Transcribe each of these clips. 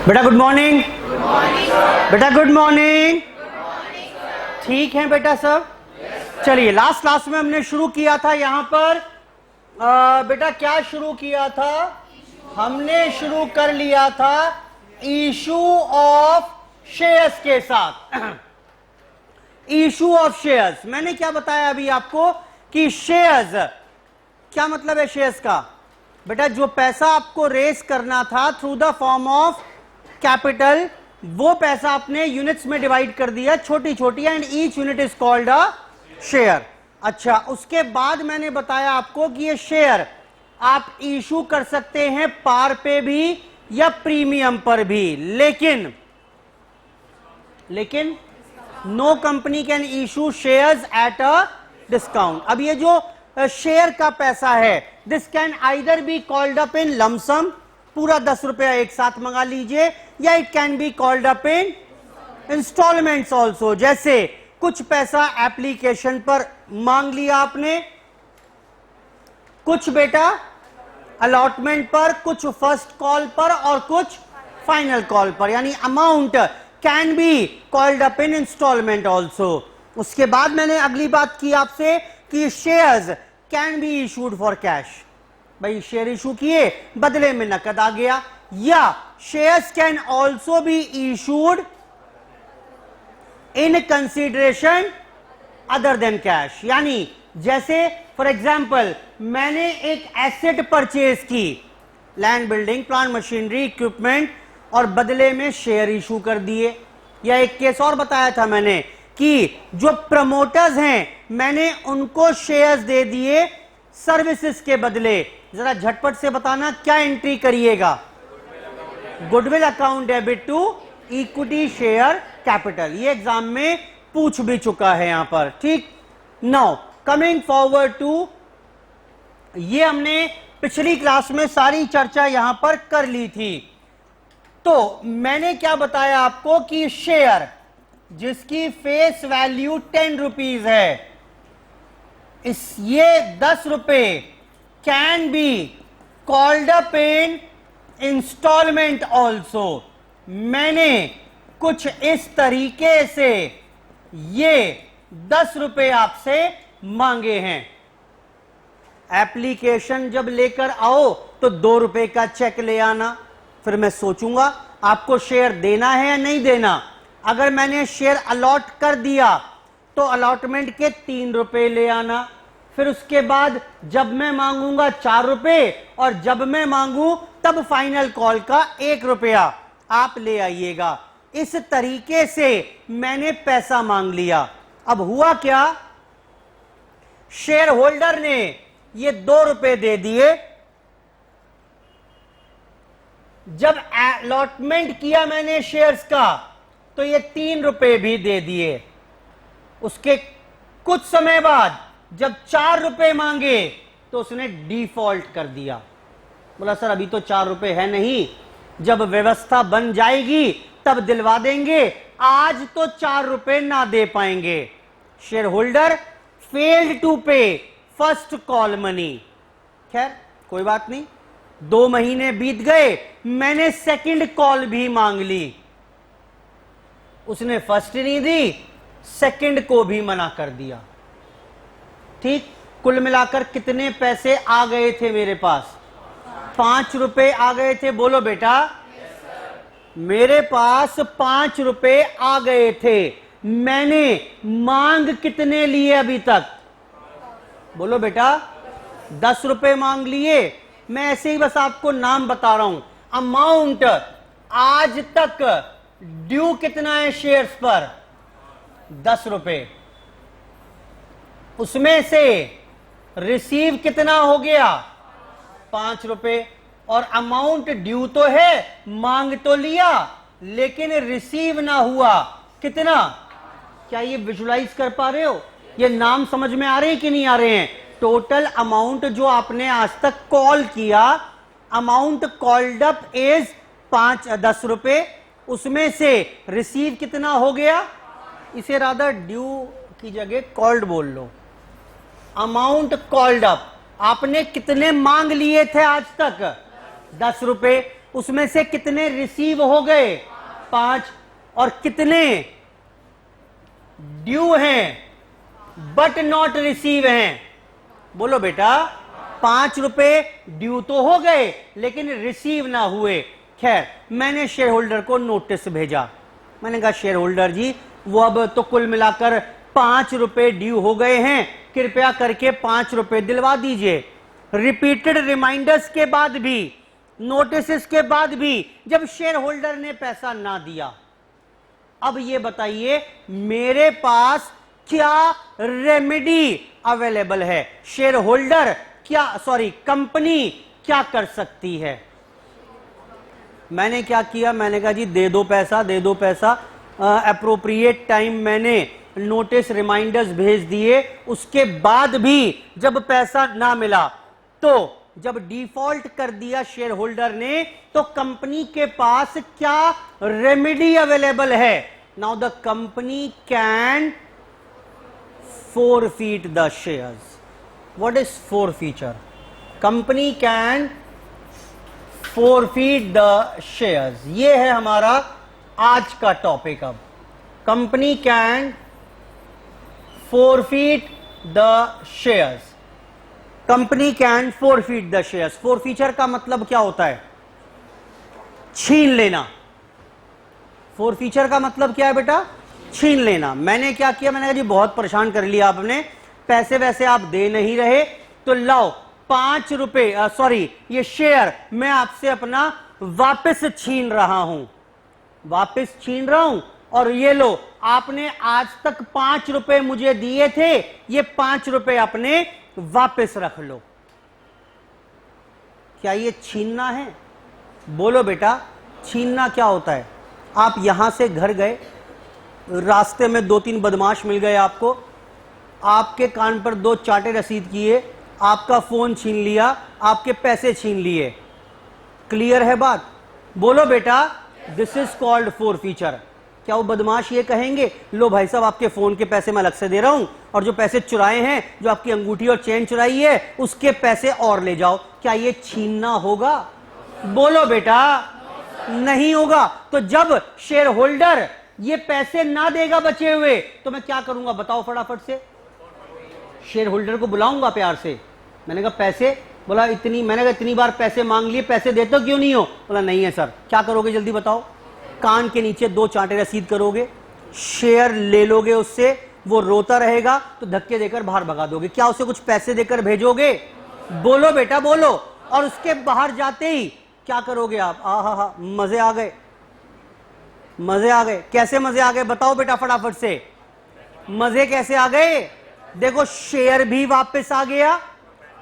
बेटा good morning. बेटा good morning. ठीक है बेटा सब। चलिए लास्ट क्लास में हमने शुरू किया था यहां पर बेटा क्या शुरू किया था? हमने शुरू कर लिया था इशू ऑफ शेयर्स के साथ। इशू ऑफ शेयर्स मैंने क्या बताया अभी आपको कि शेयर्स क्या मतलब है शेयर्स का? बेटा जो पैसा आपको रेस करना था through the form of capital, वो पैसा आपने यूनिट्स में डिवाइड कर दिया छोटी छोटी, and each unit is called a share. अच्छा, उसके बाद मैंने बताया आपको कि ये शेयर आप इशू कर सकते हैं पार पे भी या प्रीमियम पर भी, लेकिन no company can issue shares at a discount. अब ये जो शेयर का पैसा है, this can either be called up in lump sum, पूरा 10 रुपया एक साथ मंगा लीजिए, या it can be called up in instalments also. जैसे कुछ पैसा एप्लीकेशन पर मांग लिया आपने, कुछ बेटा अलॉटमेंट पर, कुछ फर्स्ट कॉल पर और कुछ फाइनल कॉल पर, यानी amount can be called up in instalment also. उसके बाद मैंने अगली बात की आपसे कि shares can be issued for cash. भाई शेयर इशू किए, बदले में नकद आ गया, या shares can also be issued in consideration other than cash. यानी जैसे फॉर एग्जाम्पल मैंने एक एसेट परचेज की, land, building, plant, machinery, equipment, और बदले में शेयर इशू कर दिए। या एक केस और बताया था मैंने कि जो प्रमोटर्स हैं मैंने उनको शेयर्स दे दिए सर्विसेज के बदले। जरा झटपट से बताना क्या एंट्री करिएगा? Goodwill account debit to equity share capital. ये एग्जाम में पूछ भी चुका है यहां पर। ठीक, नाउ कमिंग फॉरवर्ड टू, ये हमने पिछली क्लास में सारी चर्चा यहां पर कर ली थी। तो मैंने क्या बताया आपको कि शेयर जिसकी फेस वैल्यू 10 रुपीज है, ये 10 रुपए can be called up in instalment also. मैंने कुछ इस तरीके से ये 10 रुपए आपसे मांगे हैं। एप्लीकेशन जब लेकर आओ तो 2 रुपए का चेक ले आना, फिर मैं सोचूंगा आपको शेयर देना है या नहीं देना। अगर मैंने शेयर अलॉट कर दिया तो अलॉटमेंट के 3 रुपए ले आना, फिर उसके बाद जब मैं मांगूंगा 4 रुपए, और जब मैं मांगू तब फाइनल कॉल का 1 रुपया आप ले आइएगा। इस तरीके से मैंने पैसा मांग लिया। अब हुआ क्या, शेयर होल्डर ने ये 2 रुपए दे दिए, जब अलॉटमेंट किया मैंने शेयर्स का तो ये 3 रुपए भी दे दिए। उसके कुछ समय बाद जब 4 रुपए मांगे तो उसने डिफॉल्ट कर दिया, बोला सर अभी तो 4 रुपए है नहीं, जब व्यवस्था बन जाएगी तब दिलवा देंगे, आज तो 4 रुपए ना दे पाएंगे। शेयर होल्डर फेल्ड टू पे फर्स्ट कॉल मनी। खैर कोई बात नहीं, 2 महीने बीत गए, मैंने सेकंड कॉल भी मांग ली, उसने फर्स्ट नहीं दी, सेकंड को भी मना कर दिया। ठीक, कुल मिलाकर कितने पैसे आ गए थे मेरे पास? 5 रुपए आ गए थे। बोलो बेटा। मेरे पास 5 रुपए आ गए थे। मैंने मांग कितने लिए अभी तक? बोलो बेटा। 10 रुपए मांग लिए। मैं ऐसे ही बस आपको नाम बता रहा हूं। अमाउंट आज तक ड्यू कितना है शेयर्स पर? 10 रुपए। उसमें से रिसीव कितना हो गया? 5 रुपए। और अमाउंट ड्यू तो है, मांग तो लिया, लेकिन रिसीव ना हुआ, कितना? क्या ये विजुलाइज कर पा रहे हो? ये नाम समझ में आ रहे हैं कि नहीं आ रहे हैं? टोटल अमाउंट जो आपने आज तक कॉल किया, अमाउंट कॉल्ड अप इज 10 रुपए, उसमें से रिसीव कितना हो गया? इसे रादर ड्यू की जगह कॉल्ड बोल लो। अमाउंट कॉल्ड अप, आपने कितने मांग लिए थे आज तक? 10 रुपए। उसमें से कितने रिसीव हो गए? 5। और कितने ड्यू हैं बट नॉट रिसीव हैं? बोलो बेटा, 5 रुपए ड्यू तो हो गए लेकिन रिसीव ना हुए। खैर, मैंने शेयर होल्डर को नोटिस भेजा। मैंने कहा शेयर होल्डर जी, वो अब तो कुल मिलाकर 5 रुपए ड्यू हो गए हैं, कृपया करके 5 रुपए दिलवा दीजिए। रिपीटेड रिमाइंडर्स के बाद भी, नोटिस के बाद भी जब शेयर होल्डर ने पैसा ना दिया, अब ये बताइए मेरे पास क्या रेमेडी अवेलेबल है? शेयर होल्डर कंपनी क्या कर सकती है? मैंने क्या किया? मैंने कहा जी दे दो पैसा, दे दो पैसा। एप्रोप्रिएट टाइम मैंने नोटिस रिमाइंडर्स भेज दिए। उसके बाद भी जब पैसा ना मिला, तो जब डिफॉल्ट कर दिया शेयर होल्डर ने, तो कंपनी के पास क्या रेमेडी अवेलेबल है? Now the company can forfeit the shares. What is forfeiture? Company can forfeit the shares. ये है हमारा आज का टॉपिक। अब company can forfeit the shares. Company can forfeit the shares. forfeiture का मतलब क्या होता है? छीन लेना। forfeiture का मतलब क्या है बेटा? छीन लेना। मैंने क्या किया? मैंने कहा जी बहुत परेशान कर लिया आपने, पैसे वैसे आप दे नहीं रहे, तो लाओ 5 रुपए ये शेयर मैं आपसे अपना वापस छीन रहा हूं, वापस छीन रहा हूं। और ये लो, आपने आज तक 5 रुपए मुझे दिए थे, ये 5 रुपए अपने वापस रख लो। क्या ये छीनना है? बोलो बेटा, छीनना क्या होता है? आप यहां से घर गए, रास्ते में 2-3 बदमाश मिल गए आपको, आपके कान पर 2 चाटे रसीद किए, आपका फोन छीन लिया, आपके पैसे छीन लिए। क्लियर है बात? बोलो बेटा, दिस इज कॉल्ड फॉरफीचर। क्या वो बदमाश ये कहेंगे लो भाई साहब आपके फोन के पैसे मैं अलग से दे रहा हूं, और जो पैसे चुराए हैं, जो आपकी अंगूठी और चेन चुराई है, उसके पैसे और ले जाओ? क्या ये छीनना होगा? बोलो बेटा, नहीं होगा। तो जब शेयर होल्डर ये पैसे ना देगा बचे हुए, तो मैं क्या करूंगा बताओ फटाफट से? शेयर होल्डर को बुलाऊंगा प्यार से। मैंने कहा पैसे? बोला इतनी, मैंने कहा इतनी बार पैसे मांग लिए, पैसे देते क्यों नहीं हो? बोला नहीं है सर। क्या करोगे जल्दी बताओ? कान के नीचे 2 चांटे रसीद करोगे, शेयर ले लोगे उससे, वो रोता रहेगा तो धक्के देकर बाहर भगा दोगे। क्या उसे कुछ पैसे देकर भेजोगे? बोलो बेटा बोलो। और उसके बाहर जाते ही क्या करोगे आप? हा, मजे आ गए, मजे आ गए। कैसे मजे आ गए बताओ बेटा फटाफट से? मजे कैसे आ गए? देखो, शेयर भी वापस आ गया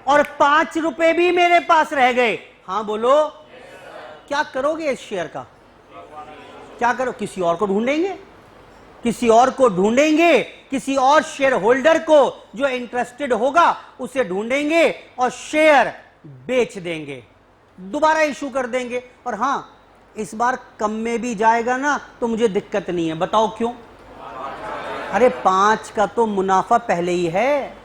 और 5 रुपए भी मेरे पास रह गए। हाँ बोलो, क्या करोगे इस शेयर का? क्या करो? किसी और को ढूंढेंगे, किसी और को ढूंढेंगे, किसी और शेयर होल्डर को जो इंटरेस्टेड होगा उसे ढूंढेंगे और शेयर बेच देंगे, दोबारा इशू कर देंगे। और हां, इस बार कम में भी जाएगा ना तो मुझे दिक्कत नहीं है। बताओ क्यों? अरे 5 का तो मुनाफा पहले ही है।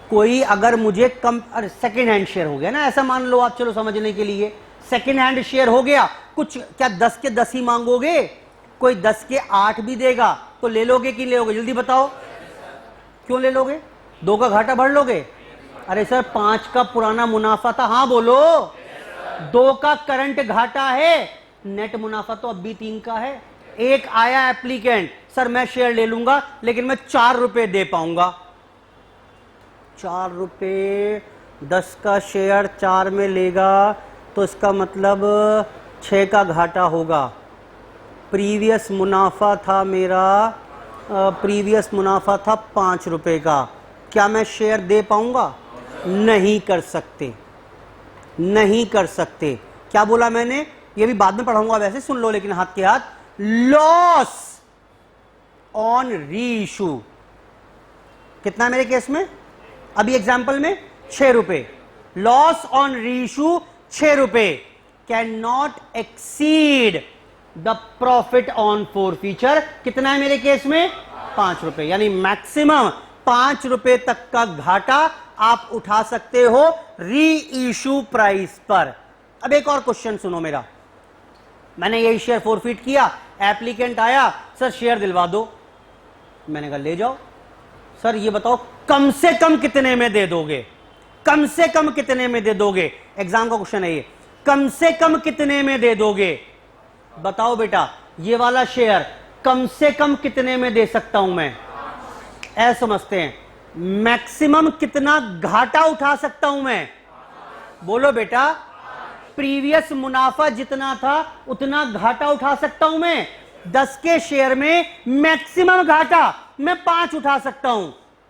कोई अगर मुझे कम, अरे सेकेंड हैंड शेयर हो गया ना, ऐसा मान लो आप, चलो समझने के लिए, सेकेंड हैंड शेयर हो गया, कुछ क्या 10 के 10 ही मांगोगे? कोई 10 के 8 भी देगा तो ले लोगे कि ले लोगे? जल्दी बताओ, क्यों ले लोगे? 2 का घाटा भर लोगे? अरे सर 5 का पुराना मुनाफा था। हाँ बोलो। 2 का करंट घाटा है, नेट मुनाफा तो अब भी 3 का है। एक आया एप्लीकेंट, सर मैं शेयर ले लूंगा लेकिन मैं 4 रुपए दे पाऊंगा। 4 रुपए, 10 का शेयर 4 में लेगा तो इसका मतलब 6 का घाटा होगा। प्रीवियस मुनाफा था मेरा, प्रीवियस मुनाफा था 5 रुपए का। क्या मैं शेयर दे पाऊंगा? नहीं कर सकते, नहीं कर सकते। क्या बोला मैंने? ये भी बाद में पढ़ाऊंगा, वैसे सुन लो लेकिन हाथ के हाथ। लॉस ऑन री इशू कितना है मेरे केस में? अभी एग्जांपल में 6 रुपए। लॉस ऑन री इशू 6 रुपए can not exceed the profit on forfeiture. कितना है मेरे केस में? 5 रुपए। यानी मैक्सिमम 5 रुपए तक का घाटा आप उठा सकते हो री इशू प्राइस पर। अब एक और क्वेश्चन सुनो मेरा, मैंने यही शेयर फोरफीट किया, एप्लीकेंट आया, सर शेयर दिलवा दो। मैंने कहा ले जाओ। सर ये बताओ कम से कम कितने में दे दोगे, कम से कम कितने में दे दोगे? एग्जाम का क्वेश्चन है ये, कम से कम कितने में दे दोगे? बताओ बेटा, ये वाला शेयर कम से कम कितने में दे सकता हूं मैं? ऐसा समझते हैं, मैक्सिमम कितना घाटा उठा सकता हूं मैं? बोलो बेटा, प्रीवियस मुनाफा जितना था उतना घाटा उठा सकता हूं मैं। 10 के शेयर में मैक्सिमम घाटा मैं 5 उठा सकता हूं,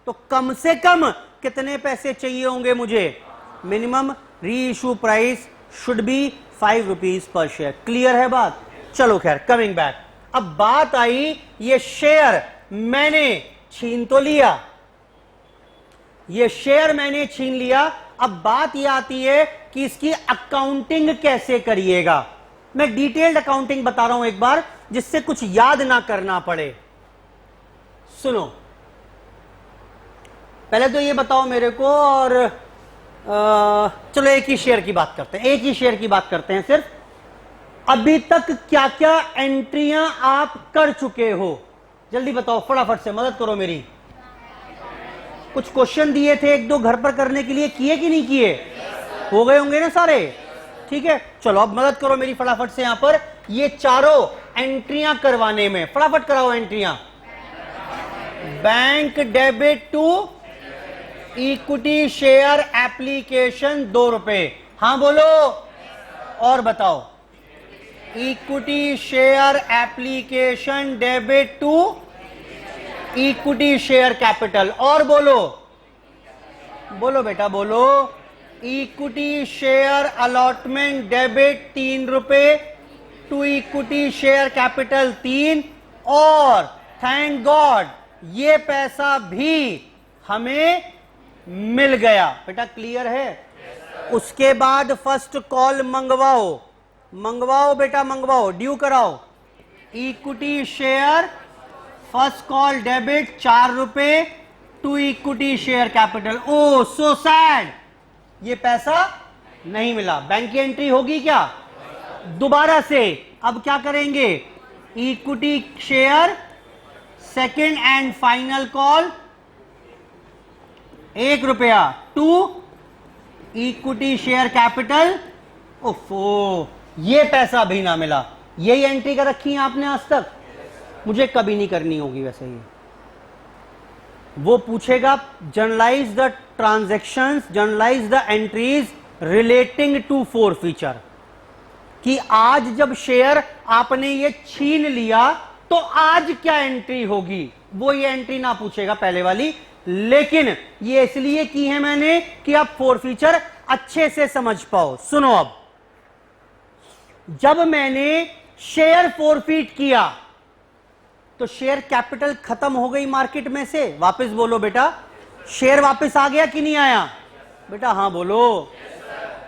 तो कम से कम कितने पैसे चाहिए होंगे मुझे? मिनिमम री issue price should be 5 rupees per share. Clear है बात? चलो खैर, कमिंग बैक, अब बात आई, ये शेयर मैंने छीन तो लिया, ये शेयर मैंने छीन लिया, अब बात यह आती है कि इसकी अकाउंटिंग कैसे करिएगा। मैं डिटेल्ड अकाउंटिंग बता रहा हूं एक बार, जिससे कुछ याद ना करना पड़े। सुनो, पहले तो ये बताओ मेरे को, और चलो एक ही शेयर की बात करते हैं, एक ही शेयर की बात करते हैं सिर्फ। अभी तक क्या क्या एंट्रियां आप कर चुके हो? जल्दी बताओ, फटाफट से मदद करो मेरी। कुछ क्वेश्चन दिए थे एक दो घर पर करने के लिए, किए कि नहीं किए? हो गए होंगे ना सारे? ठीक है, चलो अब मदद करो मेरी फटाफट से। यहां पर ये चारों एंट्रियां करवाने में फटाफट कराओ एंट्रियां। Bank debit to equity share application 2 रुपए। हां बोलो, और बताओ। Equity share application debit to equity share capital, और बोलो, बोलो बेटा बोलो। इक्विटी शेयर अलॉटमेंट डेबिट 3 रुपए टू इक्विटी शेयर कैपिटल 3, और थैंक गॉड ये पैसा भी हमें मिल गया। बेटा क्लियर है? उसके बाद फर्स्ट कॉल मंगवाओ, मंगवाओ बेटा मंगवाओ, ड्यू कराओ। Equity share first call debit 4 रुपए to equity share capital. Oh so sad, ये पैसा नहीं मिला। बैंक की एंट्री होगी क्या? दोबारा से अब क्या करेंगे? Equity share second and final call 1 रुपया टू इक्विटी शेयर कैपिटल। ओफो, ये पैसा भी ना मिला। यही एंट्री कर रखी है आपने आज तक? मुझे कभी नहीं करनी होगी वैसे ही। वो पूछेगा journalise the transactions, journalise the entries relating to forfeiture, कि आज जब शेयर आपने ये छीन लिया तो आज क्या एंट्री होगी। वो ये एंट्री ना पूछेगा पहले वाली, लेकिन ये इसलिए की है मैंने कि आप फोरफीचर अच्छे से समझ पाओ। सुनो, अब जब मैंने शेयर फोरफीट किया तो शेयर कैपिटल खत्म हो गई मार्केट में से। वापस बोलो बेटा, शेयर वापस आ गया कि नहीं आया? बेटा हाँ बोलो।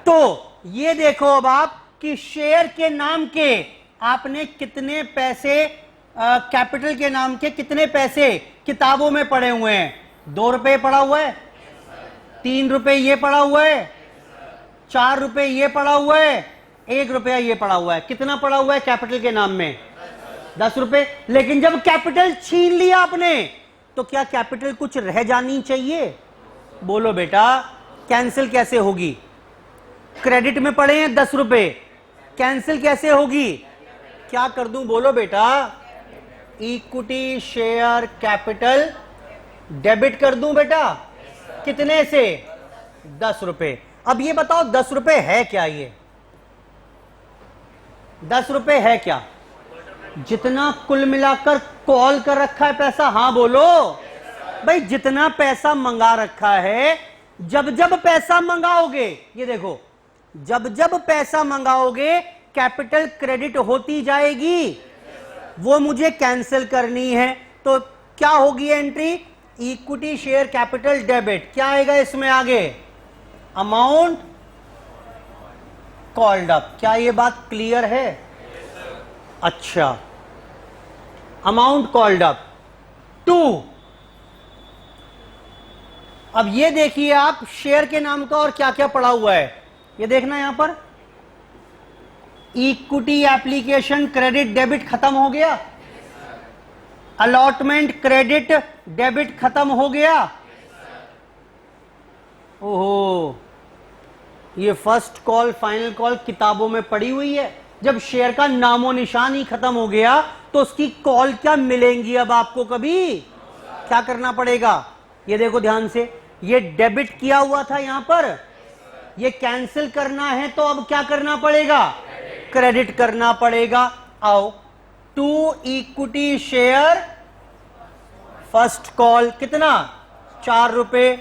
तो ये देखो अब आप कि शेयर के नाम के आपने कितने पैसे, कैपिटल के नाम के कितने पैसे किताबों में पड़े हुए हैं? 2 रुपए पड़ा हुआ है, 3 रुपए ये पड़ा हुआ है, 4 रुपए ये पड़ा हुआ है, 1 रुपया ये पड़ा हुआ है। कितना पड़ा हुआ है कैपिटल के नाम में? 10 रुपए। लेकिन जब कैपिटल छीन लिया आपने तो क्या कैपिटल कुछ रह जानी चाहिए? बोलो बेटा, कैंसिल कैसे होगी? क्रेडिट में पड़े हैं 10 रुपए, कैंसिल कैसे होगी? क्या कर दूं? बोलो बेटा, इक्विटी शेयर कैपिटल डेबिट कर दूं बेटा। कितने से? 10 रुपए। अब ये बताओ 10 रुपए है क्या? ये 10 रुपए है क्या? जितना कुल मिलाकर कॉल कर रखा है पैसा। हां बोलो भाई, जितना पैसा मंगा रखा है, जब जब पैसा मंगाओगे, ये देखो, जब जब पैसा मंगाओगे कैपिटल क्रेडिट होती जाएगी, वो मुझे कैंसिल करनी है। तो क्या होगी entry? Equity share capital debit. क्या आएगा इसमें आगे? Amount called up. क्या ये बात क्लियर है? अच्छा, अमाउंट कॉल्ड अप 2। अब ये देखिए आप शेयर के नाम का और क्या क्या पड़ा हुआ है, ये देखना यहां पर। इक्विटी एप्लीकेशन क्रेडिट डेबिट खत्म हो गया, अलॉटमेंट क्रेडिट डेबिट खत्म हो गया। ओहो, ये फर्स्ट कॉल फाइनल कॉल किताबों में पड़ी हुई है। जब शेयर का नामो निशान ही खत्म हो गया तो उसकी कॉल क्या मिलेंगी अब आपको कभी? क्या करना पड़ेगा? ये देखो ध्यान से, ये डेबिट किया हुआ था यहां पर, ये कैंसिल करना है तो अब क्या करना पड़ेगा? क्रेडिट करना पड़ेगा। आओ, 2 इक्विटी शेयर फर्स्ट कॉल कितना? 4 रुपए।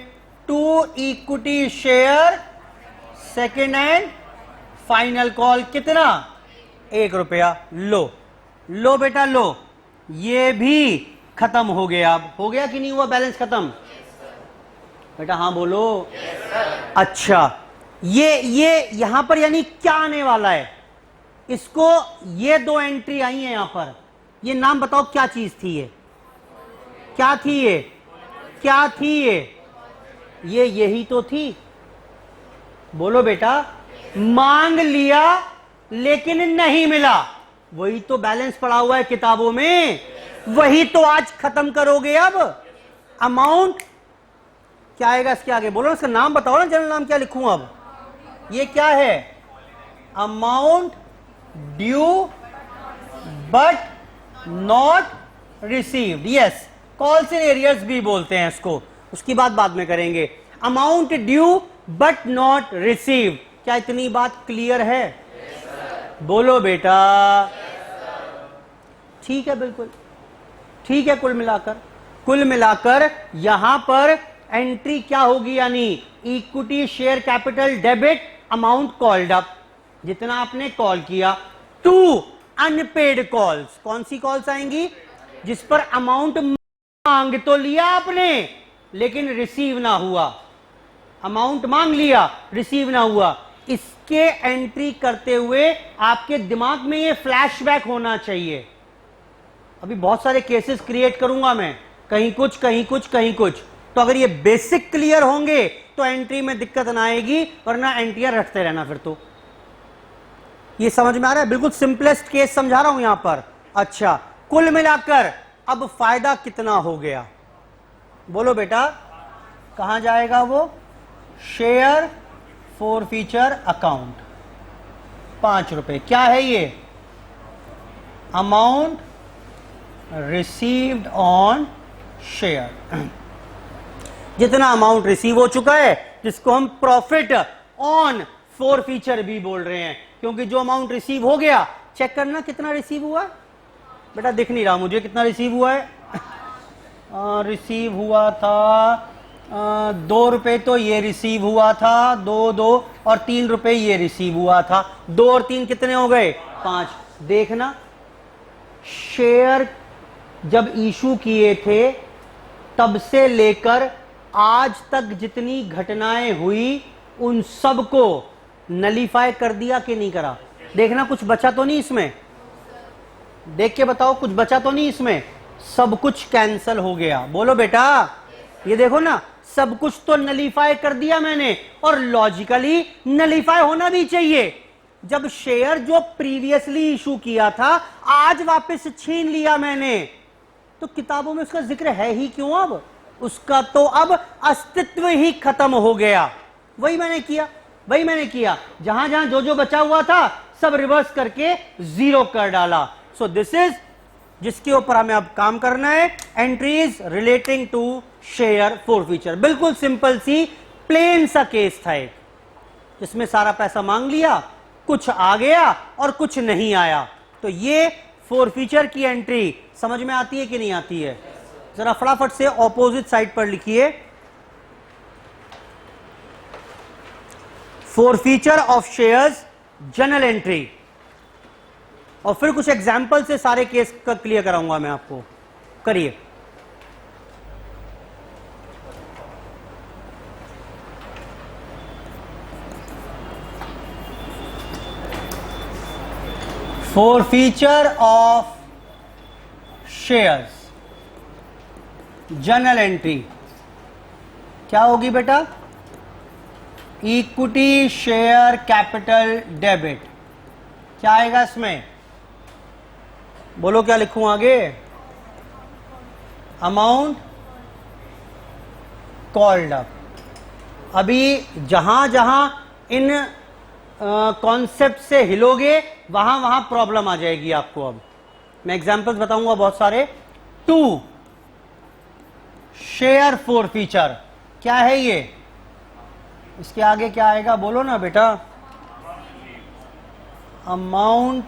2 equity share second and final call कितना? 1 रुपया। लो लो बेटा लो, ये भी खत्म हो गया। अब हो गया कि नहीं हुआ बैलेंस खत्म? बेटा हाँ बोलो। अच्छा, ये यहां पर यानी क्या आने वाला है? इसको ये 2 एंट्री आई है यहां पर, ये नाम बताओ क्या चीज थी? ये क्या थी? ये क्या थी? ये यही तो थी। बोलो बेटा, मांग लिया लेकिन नहीं मिला, वही तो बैलेंस पड़ा हुआ है किताबों में, वही तो आज खत्म करोगे। अब अमाउंट क्या आएगा इसके आगे? बोलो इसका नाम बताओ ना, जनरल नाम क्या लिखूं अब? ये क्या है? Amount due but not received. Yes, calls in arrears भी बोलते हैं इसको, उसकी बात बाद में करेंगे। Amount due but not received. क्या इतनी बात क्लियर है? बोलो बेटा। ठीक है, बिल्कुल ठीक है। कुल मिलाकर यहां पर एंट्री क्या होगी? यानी equity share capital debit amount called up, जितना आपने कॉल किया। 2 अनपेड कॉल्स। कौन सी कॉल्स आएंगी? जिस पर अमाउंट मांग तो लिया आपने लेकिन रिसीव ना हुआ। अमाउंट मांग लिया, रिसीव ना हुआ। इसके एंट्री करते हुए आपके दिमाग में ये फ्लैशबैक होना चाहिए। अभी बहुत सारे केसेस क्रिएट करूंगा मैं, कहीं कुछ कहीं कुछ कहीं कुछ। तो अगर ये बेसिक क्लियर होंगे तो एंट्री में दिक्कत ना आएगी, वरना एंट्रियां रटते रहना फिर तो। ये समझ में आ रहा है? बिल्कुल सिंपलेस्ट केस समझा रहा हूं यहां पर। अच्छा, कुल मिलाकर अब फायदा कितना हो गया? बोलो बेटा, कहां जाएगा वो? शेयर फॉरफीचर अकाउंट, 5 रुपए। क्या है ये? Amount received on share. जितना अमाउंट रिसीव हो चुका है, जिसको हम प्रॉफिट ऑन फॉरफीचर भी बोल रहे हैं, क्योंकि जो अमाउंट रिसीव हो गया, चेक करना कितना रिसीव हुआ। बेटा दिख नहीं रहा मुझे कितना रिसीव हुआ है। रिसीव हुआ था 2 रुपए, तो ये रिसीव हुआ था 2 और 3 रुपए ये रिसीव हुआ था। 2 और 3 कितने हो गए? 5। देखना, शेयर जब इशू किए थे तब से लेकर आज तक जितनी घटनाएं हुई उन सबको नलीफाई कर दिया कि नहीं करा? देखना कुछ बचा तो नहीं इसमें? देख के बताओ, कुछ बचा तो नहीं इसमें? सब कुछ कैंसल हो गया। बोलो बेटा, ये देखो ना, सब कुछ तो नलीफाई कर दिया मैंने, और लॉजिकली नलीफाई होना भी चाहिए। जब शेयर जो प्रीवियसली इशू किया था आज वापस छीन लिया मैंने, तो किताबों में उसका जिक्र है ही क्यों? अब उसका तो अब अस्तित्व ही खत्म हो गया। वही मैंने किया, जहां जहां जो जो बचा हुआ था सब रिवर्स करके 0 कर डाला। सो दिस इज जिसके ऊपर हमें अब काम करना है, entries relating to share forfeiture. बिल्कुल सिंपल सी प्लेन सा केस था एक, जिसमें सारा पैसा मांग लिया, कुछ आ गया और कुछ नहीं आया। तो ये फॉरफीचर की एंट्री समझ में आती है कि नहीं आती है? जरा फटाफट से ऑपोजिट साइड पर लिखिए, forfeiture of shares general entry, और फिर कुछ एग्जाम्पल से सारे केस का क्लियर कराऊंगा मैं आपको। करिए। Forfeiture of shares general entry क्या होगी बेटा? इक्विटी शेयर कैपिटल डेबिट क्या आएगा इसमें? बोलो क्या लिखूं आगे? Amount called up. अभी जहां जहां इन कॉन्सेप्ट से हिलोगे वहां वहां प्रॉब्लम आ जाएगी आपको। अब मैं एग्जांपल्स बताऊंगा बहुत सारे। टू शेयर फॉर फीचर, क्या है ये? इसके आगे क्या आएगा? बोलो ना बेटा। Amount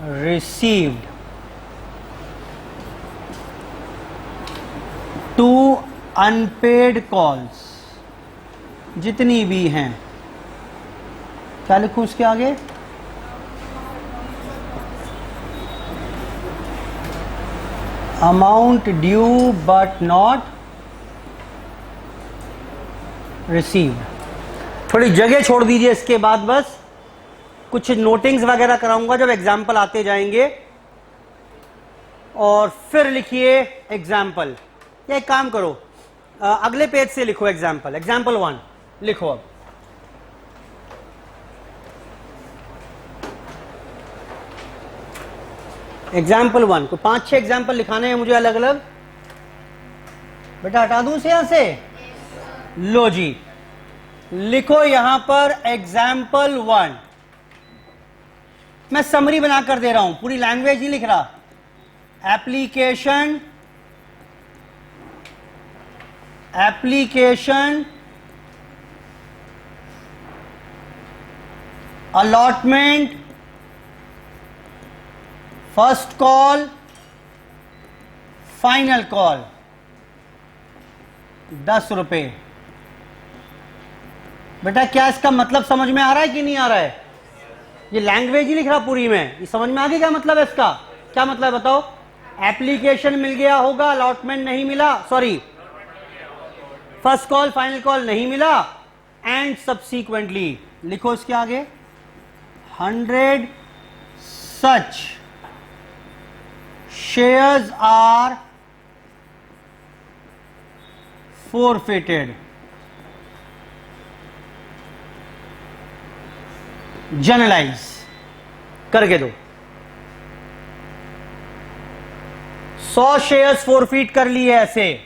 received to unpaid calls, जितनी भी हैं। क्या लिखूं इसके आगे? Amount due but not received. थोड़ी जगह छोड़ दीजिए इसके बाद, बस कुछ नोटिंग्स वगैरह कराऊंगा जब एग्जाम्पल आते जाएंगे, और फिर लिखिए एग्जाम्पल। या एक काम करो, अगले पेज से लिखो एग्जाम्पल। एग्जाम्पल 1 लिखो। अब एग्जाम्पल 1 को 5-6 एग्जाम्पल लिखाने हैं मुझे अलग अलग। बेटा हटा दूं से यहां से? लो जी, लिखो यहां पर एग्जाम्पल 1। मैं समरी बनाकर दे रहा हूं, पूरी लैंग्वेज नहीं लिख रहा। Application allotment, first call, final call, 10 रुपए। बेटा क्या इसका मतलब समझ में आ रहा है कि नहीं आ रहा है? ये लैंग्वेज ही लिख रहा पूरी में, ये समझ में आ गई क्या मतलब है इसका? क्या मतलब है बताओ? एप्लीकेशन मिल गया होगा, अलॉटमेंट नहीं मिला, sorry first call final call नहीं मिला, एंड सब्सीक्वेंटली लिखो इसके आगे 100 सच शेयर्स आर forfeited, जनरलाइज करके दो। 100 शेयर्स फोरफीट कर लिए, ऐसे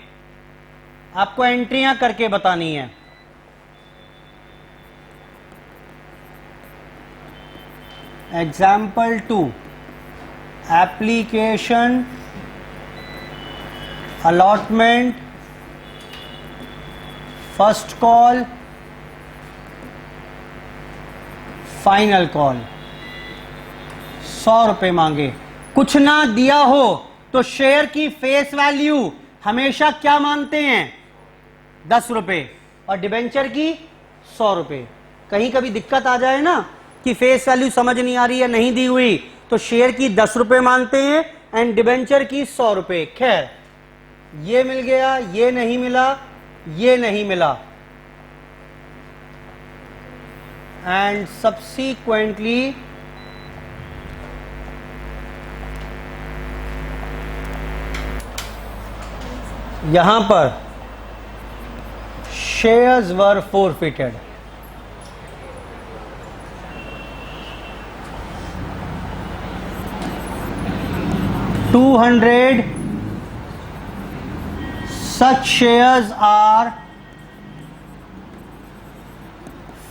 आपको एंट्रियां करके बतानी है। Example 2, application allotment, first call, final call, 100 रुपए मांगे। कुछ ना दिया हो तो शेयर की फेस वैल्यू हमेशा क्या मानते हैं? 10 रुपए, और डिबेंचर की 100 रुपए। कहीं कभी दिक्कत आ जाए ना कि फेस वैल्यू समझ नहीं आ रही है, नहीं दी हुई, तो शेयर की 10 रुपए मानते हैं एंड डिबेंचर की 100 रुपए। खैर, ये मिल गया, ये नहीं मिला, ये नहीं मिला, एंड सब्सीक्वेंटली यहां पर shares were forfeited. $200 such shares are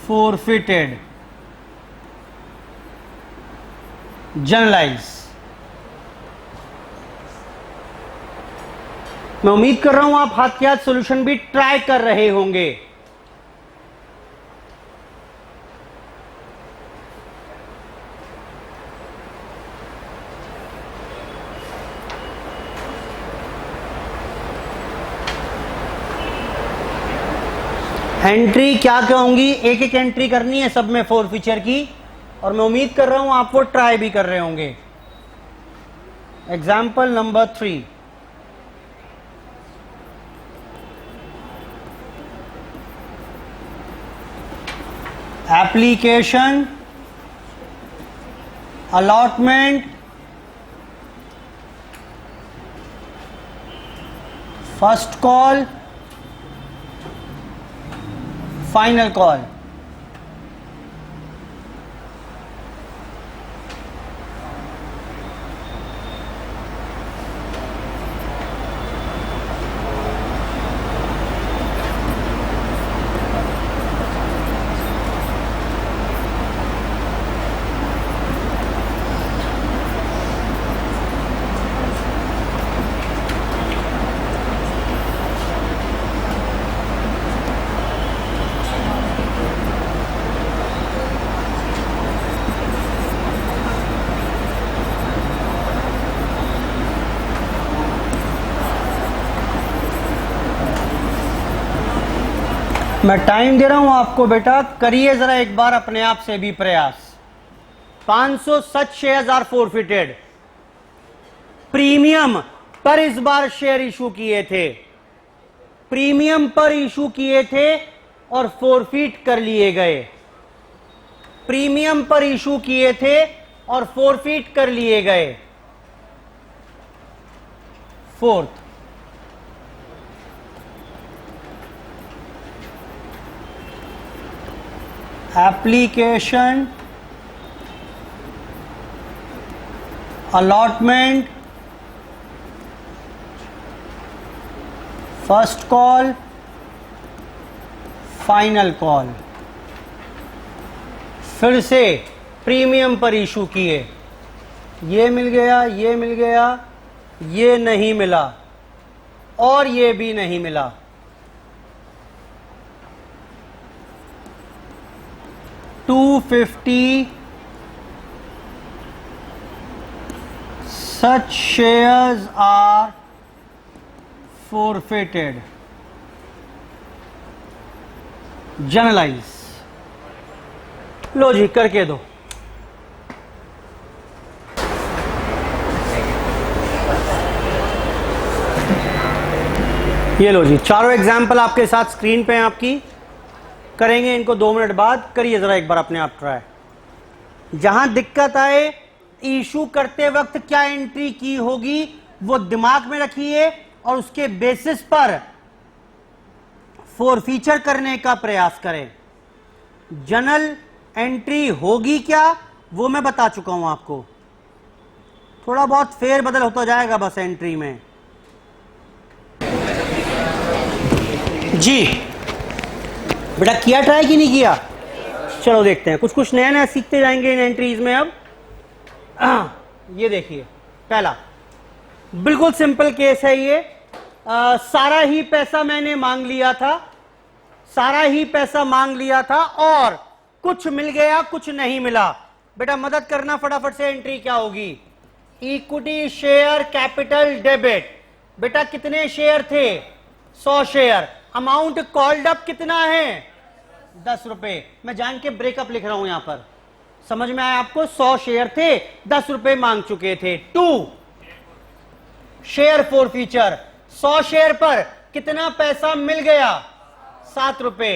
forfeited, journalise. मैं उम्मीद कर रहा हूं आप हाथ के हाथ सॉल्यूशन भी ट्राई कर रहे होंगे। एंट्री क्या क्या होंगी? एक एक एंट्री करनी है सब में फोरफीचर की, और मैं उम्मीद कर रहा हूं आप वो ट्राई भी कर रहे होंगे। Example number 3, application allotment, first call, final call. मैं टाइम दे रहा हूं आपको बेटा, करिए जरा एक बार अपने आप से भी प्रयास। 500 सच शेयर्स आर फोरफिटेड। प्रीमियम पर इस बार शेयर इशू किए थे, प्रीमियम पर इशू किए थे और फोरफिट कर लिए गए। प्रीमियम पर इशू किए थे और फोरफिट कर लिए गए। Fourth, application allotment first call final call. फिर से प्रीमियम पर इशू किए, ये मिल गया, ये मिल गया, ये नहीं मिला और ये भी नहीं मिला। $250 such shares are forfeited. Journalize. लो जी करके दो। ये लो जी, चारों एग्जाम्पल आपके साथ स्क्रीन पे हैं आपकी। करेंगे इनको 2 मिनट बाद। करिए जरा एक बार अपने आप ट्राई। जहां दिक्कत आए, इशू करते वक्त क्या एंट्री की होगी वो दिमाग में रखिए और उसके बेसिस पर फोरफीचर करने का प्रयास करें। जनरल एंट्री होगी क्या वो मैं बता चुका हूं आपको, थोड़ा बहुत फेर बदल होता जाएगा बस एंट्री में। जी बेटा किया ट्राई कि नहीं किया? चलो देखते हैं, कुछ कुछ नया नया सीखते जाएंगे इन एंट्रीज में। अब ये देखिए, पहला बिल्कुल सिंपल केस है ये। सारा ही पैसा मैंने मांग लिया था, सारा ही पैसा मांग लिया था और कुछ मिल गया, कुछ नहीं मिला। बेटा मदद करना फटाफट से, एंट्री क्या होगी? Equity share capital debit. बेटा कितने शेयर थे? 100 शेयर। अमाउंट कॉल्ड अप कितना है? 10 रुपए। मैं जान के ब्रेकअप लिख रहा हूं यहां पर, समझ में आया आपको? 100 शेयर थे, 10 रुपए मांग चुके थे। 2 शेयर फोरफीचर। 100 शेयर पर कितना पैसा मिल गया? 7 रुपए।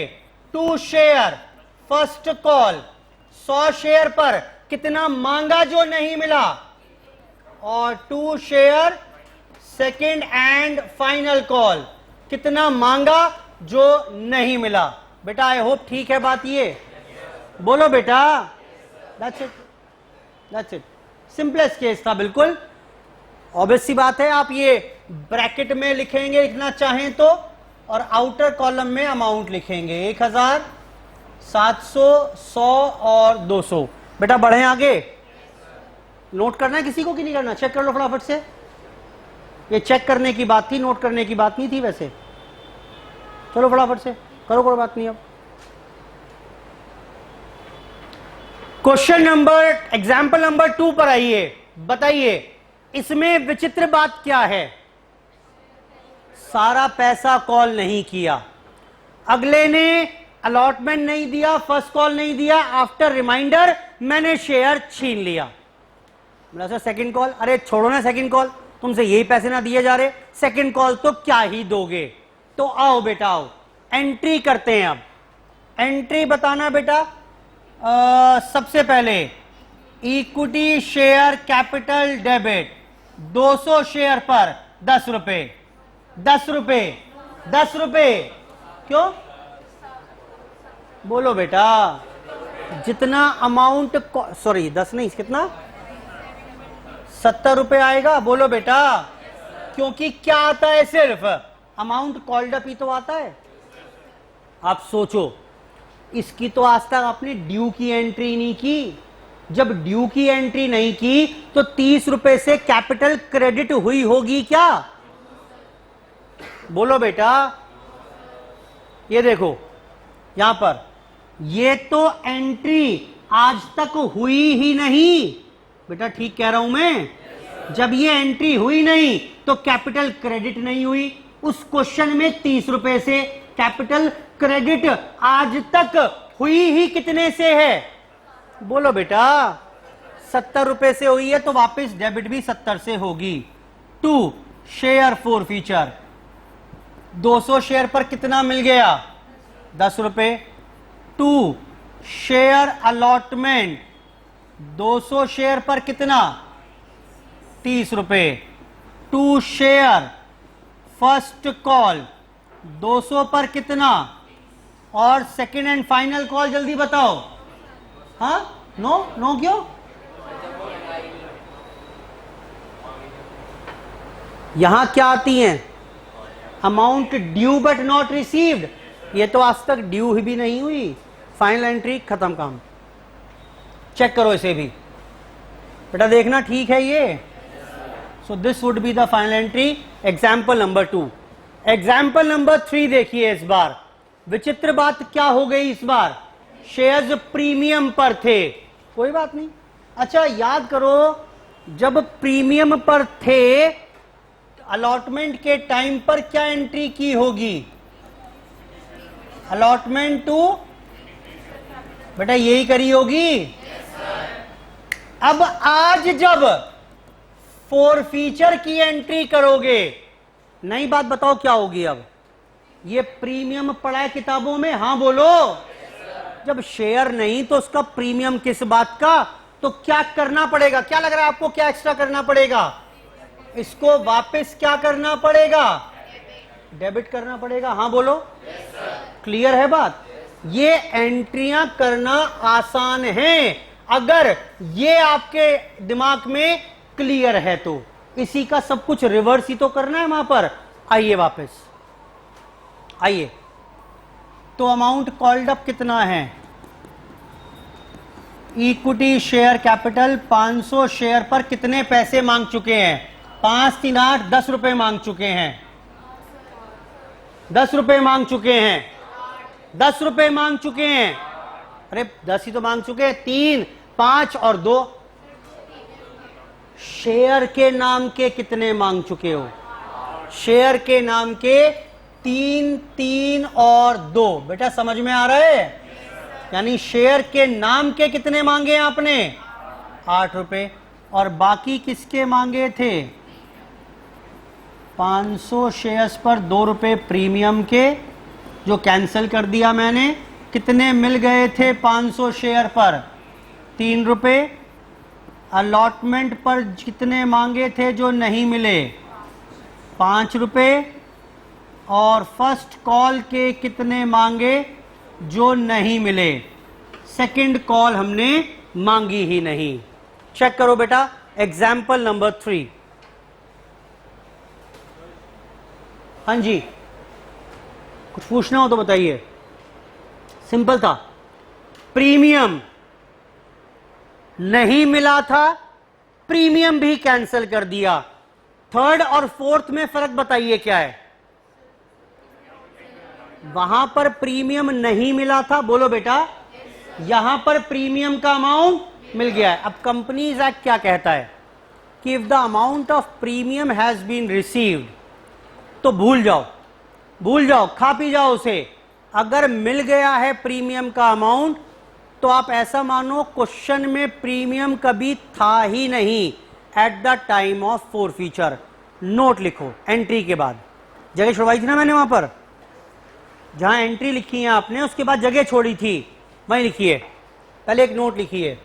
2 शेयर फर्स्ट कॉल। 100 शेयर पर कितना मांगा जो नहीं मिला? और 2 share second and final call, कितना मांगा जो नहीं मिला। बेटा आई होप ठीक है बात, ये बोलो बेटा। That's it, that's it. Simplest case था बिल्कुल। ऑब्वियस सी बात है, आप ये ब्रैकेट में लिखेंगे लिखना चाहें तो, और आउटर कॉलम में अमाउंट लिखेंगे 1000, 700, 100 और 200। बेटा बढ़े आगे। नोट करना है किसी को कि नहीं करना? चेक कर लो फटाफट से। ये चेक करने की बात थी, नोट करने की बात नहीं थी वैसे। चलो फटाफट से करो, कोई बात नहीं। अब क्वेश्चन नंबर, एग्जाम्पल नंबर 2 पर आइए। बताइए इसमें विचित्र बात क्या है? सारा पैसा कॉल नहीं किया, अगले ने अलॉटमेंट नहीं दिया, फर्स्ट कॉल नहीं दिया, आफ्टर रिमाइंडर मैंने शेयर छीन लिया। बोला सर सेकंड कॉल। अरे छोड़ो ना सेकंड कॉल, तुमसे यही पैसे ना दिए जा रहे, सेकंड कॉल तो क्या ही दोगे। तो आओ बेटा आओ, एंट्री करते हैं। अब एंट्री बताना बेटा। सबसे पहले equity share capital debit 200 share पर 10 रुपए, 10 रुपए, 10 रुपए। क्यों? बोलो बेटा। जितना अमाउंट, सॉरी 10 नहीं, कितना? 70 रुपए आएगा। बोलो बेटा। क्योंकि क्या आता है? सिर्फ अमाउंट कॉल्ड अप ही तो आता है। आप सोचो, इसकी तो आज तक आपने ड्यू की एंट्री नहीं की। जब ड्यू की एंट्री नहीं की तो 30 रुपए से कैपिटल क्रेडिट हुई होगी क्या? बोलो बेटा। ये देखो यहां पर, ये तो एंट्री आज तक हुई ही नहीं। बेटा ठीक कह रहा हूं मैं। जब ये एंट्री हुई नहीं तो कैपिटल क्रेडिट नहीं हुई। उस क्वेश्चन में 30 रुपए से कैपिटल क्रेडिट आज तक हुई ही कितने से है? बोलो बेटा, 70 रुपए से हुई है तो वापस डेबिट भी 70 से होगी। 2 शेयर फॉर फीचर, 200 शेयर पर कितना मिल गया? 10 रुपए। 2 शेयर अलॉटमेंट, 200 शेयर पर कितना? 30 रुपए। 2 शेयर फर्स्ट कॉल, 200 पर कितना? और सेकेंड एंड फाइनल कॉल जल्दी बताओ। हाँ, नो क्यों? यहां क्या आती हैं? Amount due but not received, ये तो आज तक ड्यू ही भी नहीं हुई। फाइनल एंट्री, खत्म काम। चेक करो इसे भी बेटा, देखना ठीक है ये। So this would be the final entry. Example number 2। Example number 3 देखिए। इस बार विचित्र बात क्या हो गई? इस बार शेयर्स प्रीमियम पर थे। कोई बात नहीं। अच्छा याद करो, जब प्रीमियम पर थे अलॉटमेंट के टाइम पर क्या एंट्री की होगी? अलॉटमेंट टू, बेटा यही करी होगी। अब आज जब फॉर फीचर की एंट्री करोगे, नई बात बताओ क्या होगी? अब ये प्रीमियम पड़ा है किताबों में, हाँ बोलो। जब शेयर नहीं तो उसका प्रीमियम किस बात का? तो क्या करना पड़ेगा? क्या लग रहा है आपको, क्या एक्स्ट्रा करना पड़ेगा? इसको वापस क्या करना पड़ेगा? डेबिट करना पड़ेगा, हाँ बोलो। क्लियर है बात? ये एंट्रियां करना आसान है अगर ये आपके दिमाग में क्लियर है तो। इसी का सब कुछ रिवर्स ही तो करना है वहां पर। आइए वापस आइए। तो अमाउंट कॉल्ड अप कितना है? इक्विटी शेयर कैपिटल 500 शेयर पर कितने पैसे मांग चुके हैं? 5 3 8 10 रुपए मांग चुके हैं। 10 रुपए मांग चुके हैं। 10 रुपए मांग चुके हैं। अरे 10 ही तो मांग चुके हैं। 3 5 और 2 शेयर के नाम के कितने मांग चुके हो? शेयर के नाम के 3 3 और 2। बेटा समझ में आ रहा है? यानी शेयर के नाम के कितने मांगे आपने? 8 रुपए। और बाकी किसके मांगे थे? 500 शेयर्स पर 2 रुपए प्रीमियम के, जो कैंसिल कर दिया मैंने। कितने मिल गए थे 500 शेयर पर? 3 रुपए। अलॉटमेंट पर कितने मांगे थे जो नहीं मिले? 5 रुपए। और फर्स्ट कॉल के कितने मांगे जो नहीं मिले? सेकंड कॉल हमने मांगी ही नहीं। चेक करो बेटा। Example number 3। हाँ जी, कुछ पूछना हो तो बताइए। सिंपल था। प्रीमियम नहीं मिला था, प्रीमियम भी कैंसिल कर दिया। थर्ड और फोर्थ में फर्क बताइए क्या है? वहां पर प्रीमियम नहीं मिला था, बोलो बेटा। यहां पर प्रीमियम का अमाउंट मिल गया है। अब कंपनीज एक्ट क्या कहता है कि if the amount of premium has been received, तो भूल जाओ, खा पी जाओ उसे। अगर मिल गया है प्रीमियम का अमाउंट तो आप ऐसा मानो क्वेश्चन में प्रीमियम कभी था ही नहीं at the time of forfeiture. Note लिखो एंट्री के बाद। जगह छुड़वाई थी ना मैंने वहां पर, जहां एंट्री लिखी है आपने उसके बाद जगह छोड़ी थी, वहीं लिखिए। पहले एक नोट लिखिए।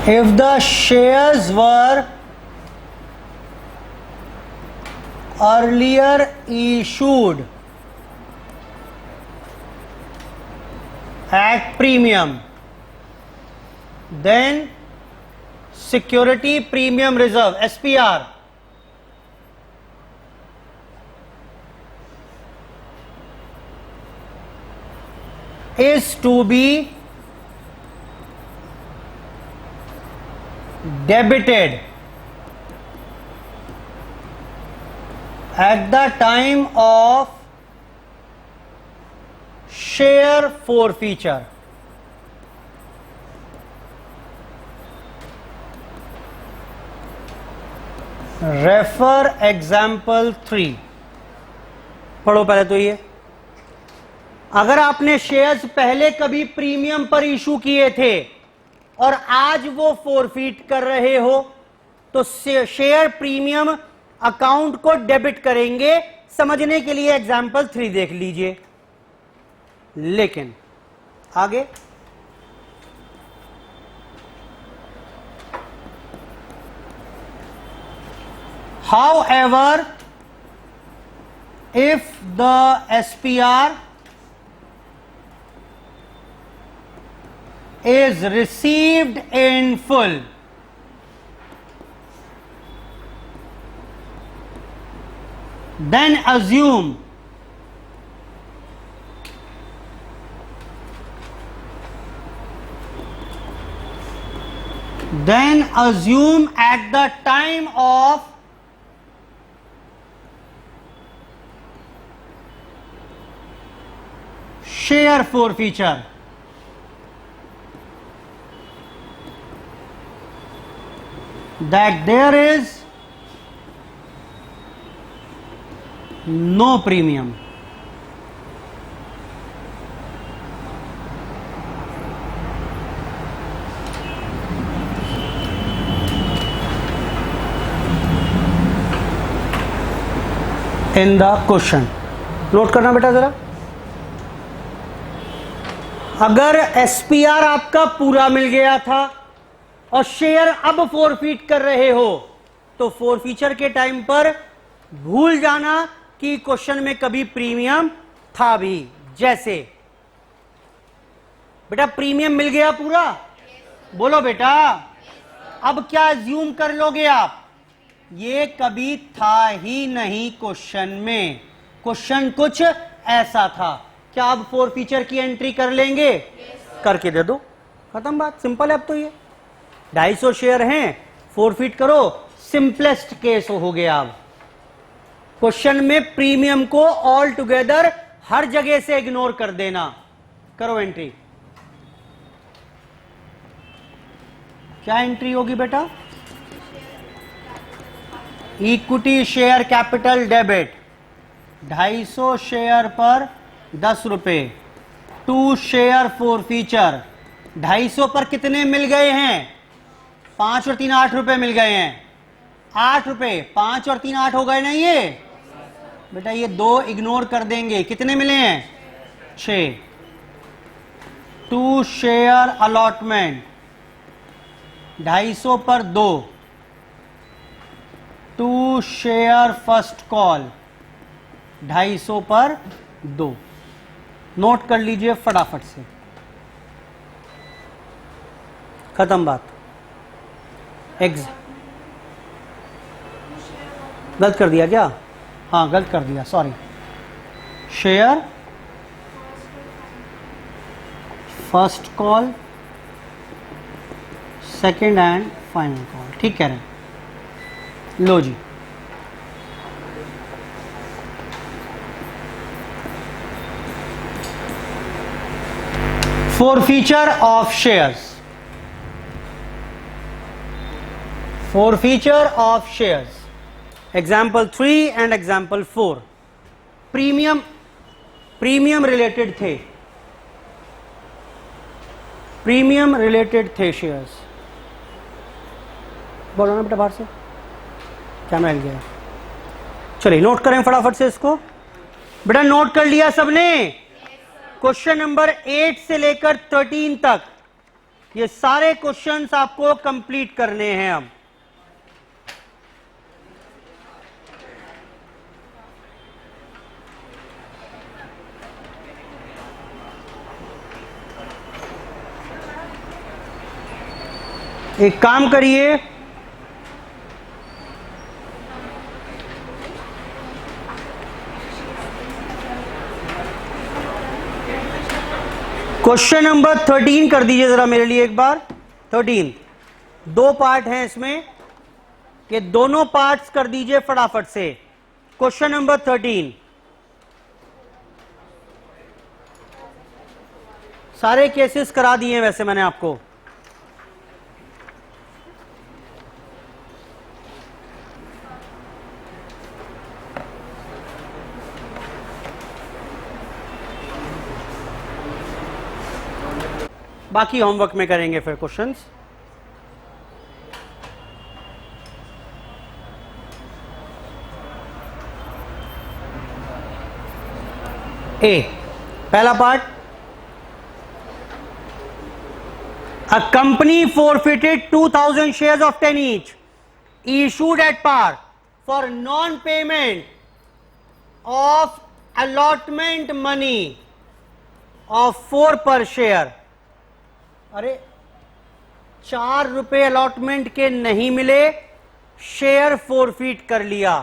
If the shares were earlier issued at premium, then security premium reserve SPR is to be debited at the time of share forfeiture. Refer example 3. पढ़ो पहले तो ये, अगर आपने शेयर्स पहले कभी प्रीमियम पर इशू किए थे और आज वो फोरफीट कर रहे हो तो शेयर प्रीमियम अकाउंट को डेबिट करेंगे. समझने के लिए एग्जाम्पल 3 देख लीजिए. लेकिन आगे however if the SPR is received in full, then assume at the time of share forfeiture that there is no premium. In the question. Note करना बेटा जरा. अगर एसपीआर आपका पूरा मिल गया था और शेयर अब फोरफीट कर रहे हो तो फोरफीचर के टाइम पर भूल जाना कि क्वेश्चन में कभी प्रीमियम था भी. जैसे बेटा प्रीमियम मिल गया पूरा, बोलो बेटा. अब क्या अज्यूम कर लोगे आप, ये कभी था ही नहीं क्वेश्चन में, क्वेश्चन कुछ ऐसा था. क्या आप फोरफीचर की एंट्री कर लेंगे? करके दे दो, खत्म बात. सिंपल है. अब तो ये 250 शेयर हैं, फोरफीट करो, सिंपलेस्ट केस हो गया. अब क्वेश्चन में प्रीमियम को ऑल टुगेदर हर जगह से इग्नोर कर देना. करो एंट्री. क्या एंट्री होगी बेटा? Equity share capital debit 250 share पर 10 रुपए. 2 शेयर फोरफीचर 250 पर कितने मिल गए हैं? 5 और 3 8 रुपए मिल गए हैं. 8 रुपए, 5 और 3 8 हो गए ना. ये बेटा ये 2 इग्नोर कर देंगे. कितने मिले हैं? 6. 2 शेयर अलॉटमेंट 250 पर 2. 2 शेयर फर्स्ट कॉल 250 पर 2. नोट कर लीजिए फटाफट से, खत्म बात. गलत कर दिया क्या? हाँ गलत कर दिया, sorry. Share first call second and final call. ठीक कह रहे हैं. लो जी, forfeiture of shares. Forfeiture of shares. Example 3 and example 4. Premium related थे. प्रीमियम रिलेटेड थे शेयर्स. बोलो ना बेटा बाहर से, कैमरा हिल गया. चलिए नोट करें फटाफट से इसको. बेटा नोट कर लिया सबने? क्वेश्चन नंबर 8 से लेकर 13 तक ये सारे क्वेश्चंस आपको कंप्लीट करने हैं. अब एक काम करिए, क्वेश्चन नंबर 13 कर दीजिए जरा मेरे लिए एक बार. 13 2 पार्ट हैं इसमें, कि दोनों पार्ट्स कर दीजिए फटाफट से. क्वेश्चन नंबर 13, सारे केसेस करा दिए हैं वैसे मैंने आपको। बाकी होमवर्क में करेंगे फिर क्वेश्चंस। ए, पहला part, a company forfeited 2000 shares of 10 each issued at par for non-payment of allotment money of 4 per share। अरे 4 रुपए अलॉटमेंट के नहीं मिले, शेयर फोरफीट कर लिया।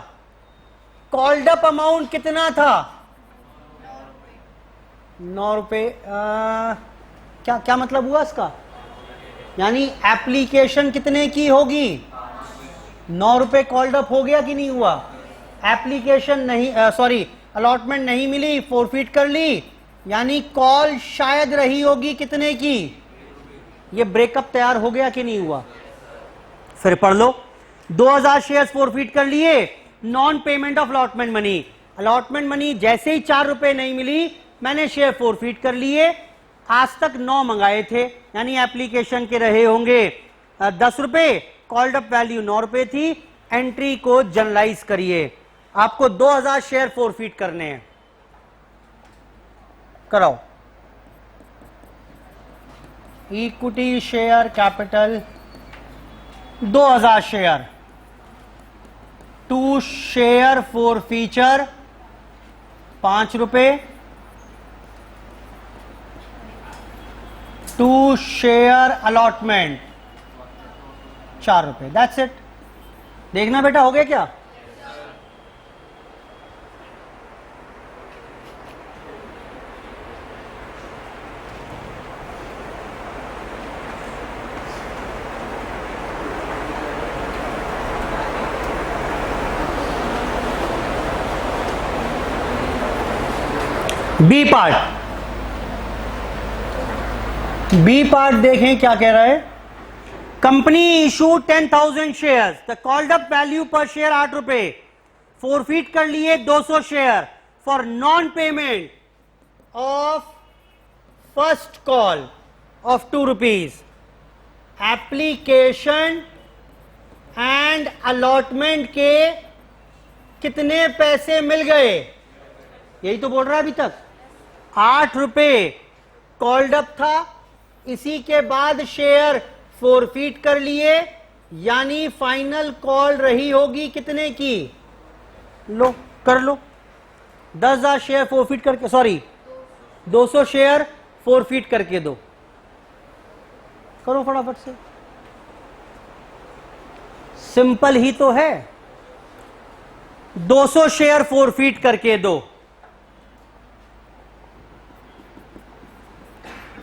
कॉल्ड अप अमाउंट कितना था? 9 रुपए। क्या क्या मतलब हुआ इसका? यानी एप्लीकेशन कितने की होगी? 9 रुपए कॉल्ड अप हो गया कि नहीं हुआ? एप्लीकेशन नहीं, सॉरी अलॉटमेंट नहीं मिली, फोरफीट कर ली, यानी कॉल शायद रही होगी कितने की? ये ब्रेकअप तैयार हो गया कि नहीं हुआ? फिर पढ़ लो। 2000 शेयर्स फोरफीट कर लिए, non payment of allotment money. Allotment money जैसे ही 4 रुपए नहीं मिली, मैंने शेयर फोरफीट कर लिए। आज तक 9 मंगाए थे, यानी एप्लीकेशन के रहे होंगे 10 रुपए, कॉल्ड अप वैल्यू 9 रुपए थी। एंट्री को जनरलाइज करिए, आपको 2000 शेयर फोरफीट करने हैं। कराओ। Equity share capital 2000 share, to share forfeiture 5 रुपए, टू शेयर अलॉटमेंट 4 रुपए। That's it. देखना बेटा हो गया क्या? बी पार्ट, बी पार्ट देखें क्या कह रहा है। Company issue 10,000 share, the called up value पर शेयर 8 रुपए, फोरफीट कर लिए 200 share for non payment of first call of 2 rupees. Application and allotment के कितने पैसे मिल गए? यही तो बोल रहा है अभी तक। 8 रुपए कॉल्ड अप था, इसी के बाद शेयर फोरफीट कर लिए, यानी फाइनल कॉल रही होगी कितने की? लो कर लो। 10,000 शेयर फोरफीट करके, सॉरी 200 शेयर फोरफीट करके दो। करो फटाफट से, सिंपल ही तो है। 200 शेयर फोरफीट करके दो।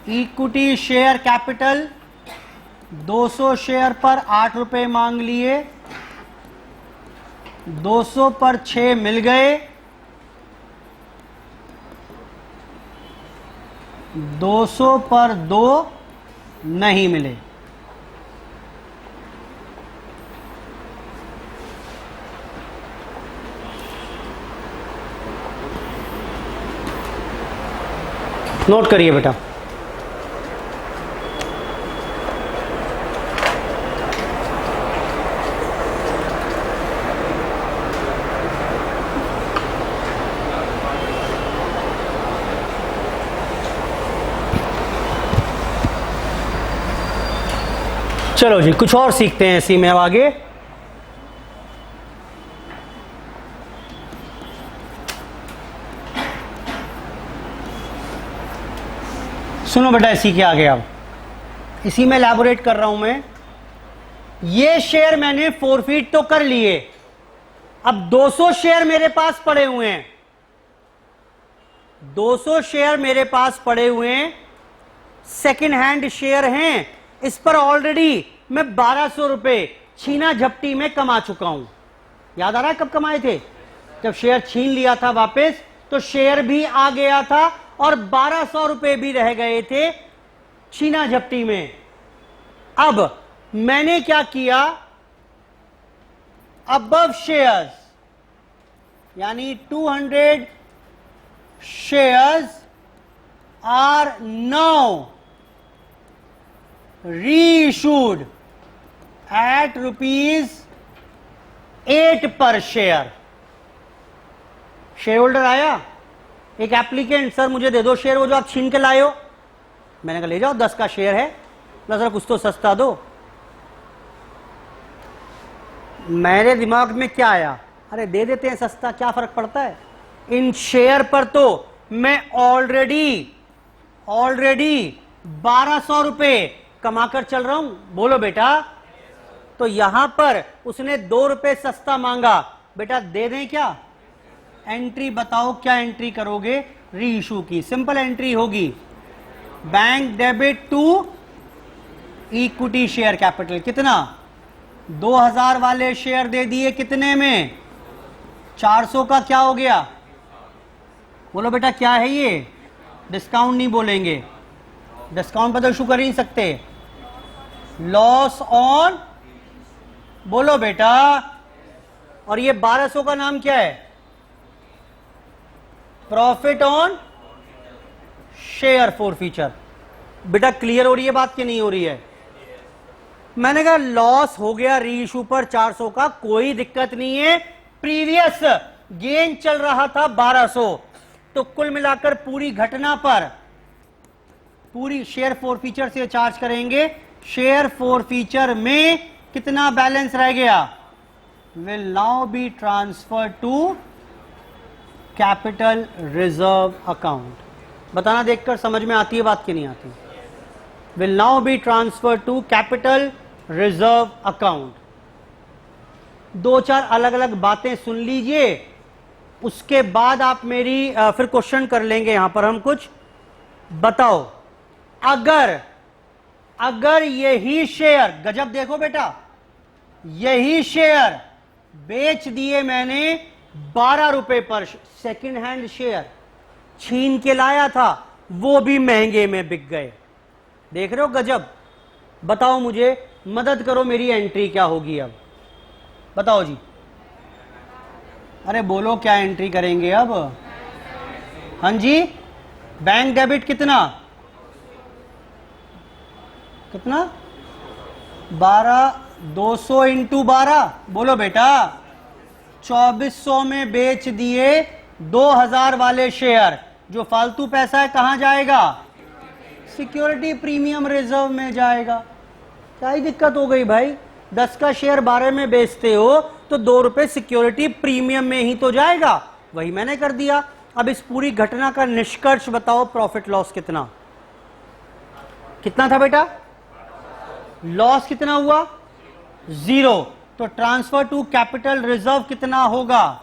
इक्विटी शेयर कैपिटल 200 शेयर पर 8 रुपए मांग लिए, 200 पर 6 मिल गए, 200 पर 2 नहीं मिले। नोट करिए बेटा। चलो जी, कुछ और सीखते हैं इसी में अब आगे। सुनो बेटा, इसी के आगे अब इसी में एलैबोरेट कर रहा हूं मैं। ये शेयर मैंने फोरफीट तो कर लिए, अब 200 शेयर मेरे पास पड़े हुए हैं। 200 शेयर मेरे पास पड़े हुए हैं, सेकेंड हैंड शेयर हैं। इस पर ऑलरेडी मैं 1200 रुपए छीना झपटी में कमा चुका हूं। याद आ रहा है कब कमाए थे? जब शेयर छीन लिया था वापस तो शेयर भी आ गया था और 1200 रुपए भी रह गए थे छीना झपटी में। अब मैंने क्या किया, अबव शेयर्स यानी 200 shares are now reissued eight ₹8 पर शेयर। शेयर होल्डर आया, एक एप्लीकेंट, सर मुझे दे दो शेयर वो जो आप छीन के लाए हो। मैंने कहा ले जाओ, 10 का शेयर है, सर कुछ तो सस्ता दो। मेरे दिमाग में क्या आया, अरे दे देते हैं सस्ता, क्या फर्क पड़ता है। इन शेयर पर तो मैं ऑलरेडी 1200 रुपए कमाकर चल रहा हूं, बोलो बेटा। तो यहां पर उसने 2 रुपए सस्ता मांगा, बेटा दे दें क्या? एंट्री बताओ, क्या एंट्री करोगे? री इशू की सिंपल एंट्री होगी, bank debit to equity share capital. कितना? 2000 वाले शेयर दे दिए, कितने में? 400 का क्या हो गया? बोलो बेटा क्या है ये? डिस्काउंट नहीं बोलेंगे, डिस्काउंट पर तो इशू कर ही नहीं सकते। लॉस ऑन, बोलो बेटा। और ये 1200 का नाम क्या है? Profit on share forfeiture. बेटा क्लियर हो रही है बात कि नहीं हो रही है? मैंने कहा लॉस हो गया री इशू पर 400 का, कोई दिक्कत नहीं है, प्रीवियस गेन चल रहा था 1200। तो कुल मिलाकर पूरी घटना पर पूरी शेयर फॉरफीचर से चार्ज करेंगे। शेयर फॉरफीचर में कितना बैलेंस रह गया? Will now be transfer to capital reserve account. बताना देखकर समझ में आती है बात कि नहीं आती? Will now be transfer to capital reserve account. 2-4 अलग अलग बातें सुन लीजिए, उसके बाद आप मेरी फिर क्वेश्चन कर लेंगे यहां पर हम कुछ। बताओ अगर यही शेयर, गजब देखो बेटा, यही शेयर बेच दिए मैंने 12 रुपए पर, सेकंड हैंड शेयर छीन के लाया था, वो भी महंगे में बिक गए। देख रहे हो गजब? बताओ मुझे, मदद करो, मेरी एंट्री क्या होगी अब? बताओ जी। अरे बोलो क्या एंट्री करेंगे अब? हाँ जी, बैंक डेबिट कितना? 200 इंटू 12, बोलो बेटा। 2400 में बेच दिए 2000 वाले शेयर, जो फालतू पैसा है कहां जाएगा? सिक्योरिटी प्रीमियम रिजर्व में जाएगा। क्या ही दिक्कत हो गई भाई? 10 का शेयर 12 में बेचते हो तो 2 रुपए सिक्योरिटी प्रीमियम में ही तो जाएगा, वही मैंने कर दिया। अब इस पूरी घटना का निष्कर्ष बताओ, प्रॉफिट लॉस कितना था बेटा? लॉस कितना हुआ? 0। तो ट्रांसफर टू कैपिटल रिजर्व कितना होगा?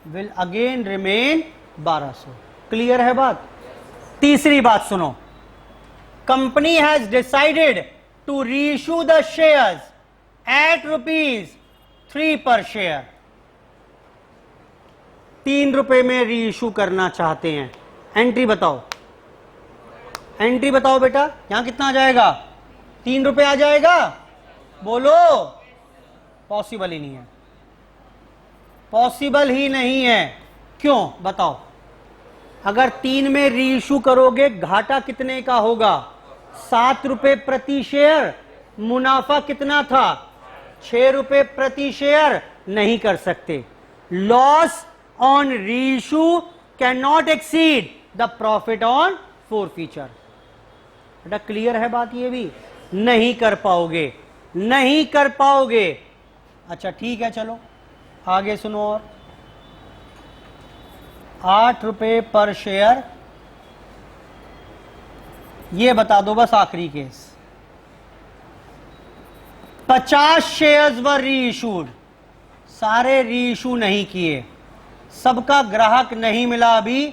Will again remain 1200। क्लियर है बात? तीसरी बात सुनो, company has decided to reissue the shares at ₹3 पर शेयर। 3 रुपए में रीइश्यू करना चाहते हैं। एंट्री बताओ, एंट्री बताओ बेटा। यहां कितना आ जाएगा? 3 रुपए आ जाएगा, बोलो। पॉसिबल ही नहीं है, पॉसिबल ही नहीं है। क्यों बताओ? अगर 3 में रीइश्यू करोगे घाटा कितने का होगा? 7 रुपए प्रति शेयर। मुनाफा कितना था? 6 रुपए प्रति शेयर। नहीं कर सकते। Loss on reissue can not exceed the profit on forfeiture. बेटा क्लियर है बात? ये भी नहीं कर पाओगे, नहीं कर पाओगे। अच्छा ठीक है, चलो आगे सुनो। और 8 रुपए पर शेयर, ये बता दो बस आखिरी केस। 50 शेयर्स वर रीइश्यूड, सारे रीइश्यू नहीं किए, सबका ग्राहक नहीं मिला, अभी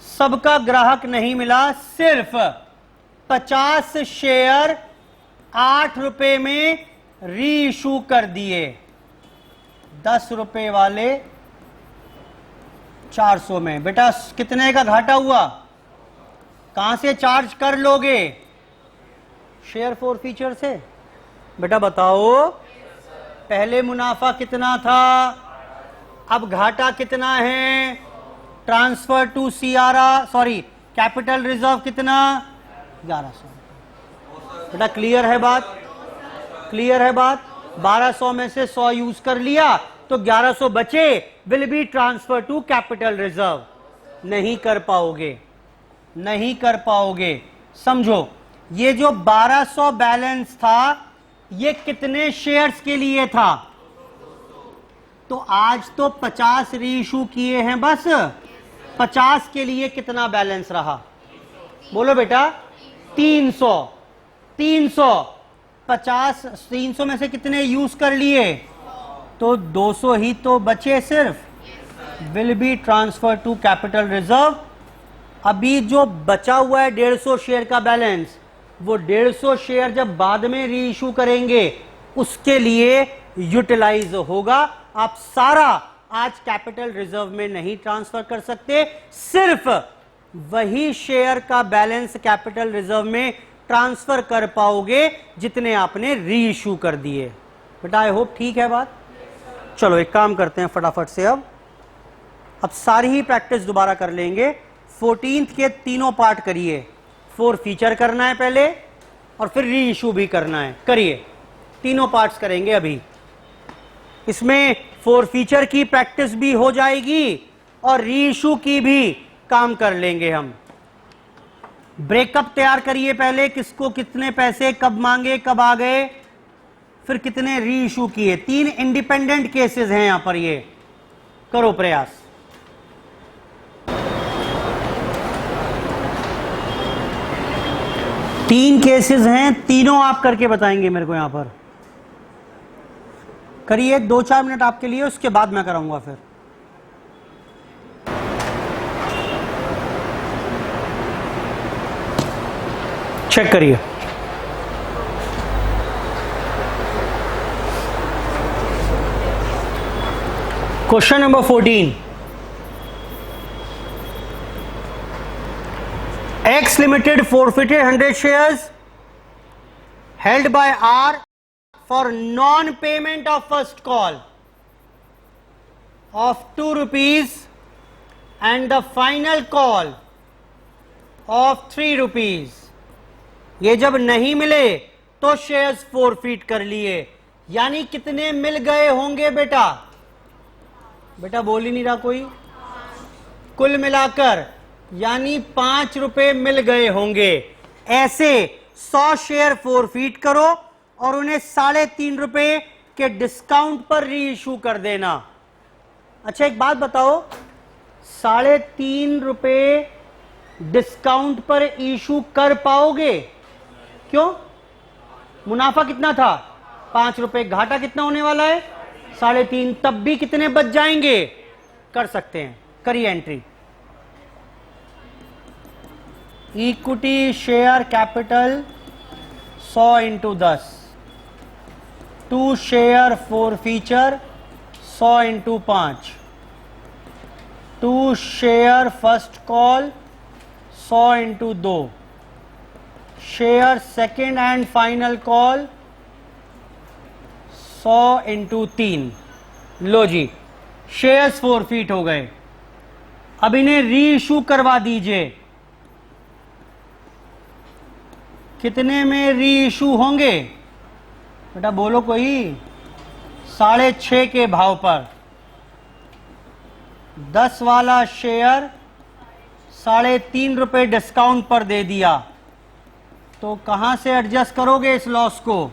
सबका ग्राहक नहीं मिला। सिर्फ 50 शेयर 8 रुपए में रीइश्यू कर दिए। ₹10 वाले 400 में। बेटा कितने का घाटा हुआ? कहां से चार्ज कर लोगे? शेयर फॉर फीचर से। बेटा बताओ, पहले मुनाफा कितना था, अब घाटा कितना है? ट्रांसफर टू कैपिटल रिजर्व कितना? 1100। बेटा क्लियर है बात? क्लियर है बात? 1200 में से 100 यूज कर लिया तो 1100 बचे, will be transfer to capital reserve. नहीं कर पाओगे, नहीं कर पाओगे। समझो, ये जो 1200 बैलेंस था ये कितने शेयर्स के लिए था? तो आज तो 50 रीइशू किए हैं, बस 50 के लिए कितना बैलेंस रहा? बोलो बेटा। 300। 300 में से कितने यूज कर लिए? तो 200 ही तो बचे सिर्फ। Will be transfer to capital reserve. अभी जो बचा हुआ है 150 शेयर का बैलेंस, वो 150 शेयर जब बाद में रीइशू करेंगे उसके लिए यूटिलाइज होगा। आप सारा आज कैपिटल रिजर्व में नहीं ट्रांसफर कर सकते, सिर्फ वही शेयर का बैलेंस कैपिटल रिजर्व में ट्रांसफर कर पाओगे जितने आपने रीइशू कर दिए। बेटा आई होप ठीक है बात। चलो एक काम करते हैं फटाफट से, अब सारी ही प्रैक्टिस दोबारा कर लेंगे। 14th के तीनों पार्ट करिए। 4 फीचर करना है पहले और फिर रीइशू भी करना है। करिए, तीनों पार्ट्स करेंगे अभी। इसमें 4 फीचर की प्रैक्टिस भी हो जाएगी और रीइशू की भी काम कर लेंगे हम। ब्रेकअप तैयार करिए पहले, किसको कितने पैसे कब मांगे, कब आ गए, फिर कितने रीइशू किए। 3 इंडिपेंडेंट केसेस हैं यहां पर, ये करो प्रयास। तीन केसेस हैं, तीनों आप करके बताएंगे मेरे को। यहां पर करिए, 2-4 मिनट आपके लिए, उसके बाद मैं कराऊंगा फिर। चेक करिए। Question number 14। X Limited forfeited 100 shares held by R for non-payment of first call of ₹2 and the final call of ₹3। ये जब नहीं मिले तो शेयर्स फॉरफिट कर लिए, यानी कितने मिल गए होंगे बेटा? बेटा बोल ही नहीं रहा कोई। कुल मिलाकर यानी ₹5 मिल गए होंगे। ऐसे 100 शेयर फॉरफिट करो और उन्हें ₹3.5 के डिस्काउंट पर रीइशू कर देना। अच्छा एक बात बताओ, ₹3.5 डिस्काउंट पर इशू कर पाओगे? क्यों? मुनाफा कितना था? ₹5। घाटा कितना होने वाला है? 3.5। तब भी कितने बच जाएंगे? कर सकते हैं, करिए entry. Equity share capital 100 × 10, 2 share forfeiture 100 × 5, 2 share first call 100 × 2, share second and final call 100 × 3। लो जी, शेयर्स फॉरफिट हो गए। अब इन्हें रीइशू करवा दीजिए। कितने में रीइशू होंगे? बेटा बोलो कोई। 6.5 के भाव पर 10 वाला शेयर ₹3.5 डिस्काउंट पर दे दिया, तो कहां से एडजस्ट करोगे इस लॉस को?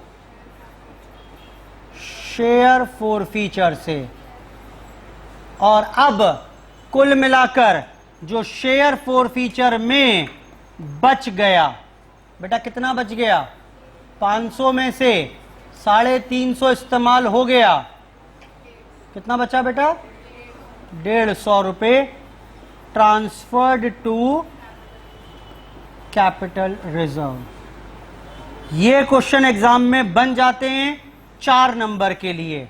शेयर फॉरफीचर से। और अब कुल मिलाकर जो शेयर फॉरफीचर में बच गया, बेटा कितना बच गया? 500 में से 350 इस्तेमाल हो गया। कितना बचा बेटा? ₹150 ट्रांसफर्ड टू कैपिटल रिजर्व। ये क्वेश्चन एग्जाम में बन जाते हैं 4 नंबर के लिए।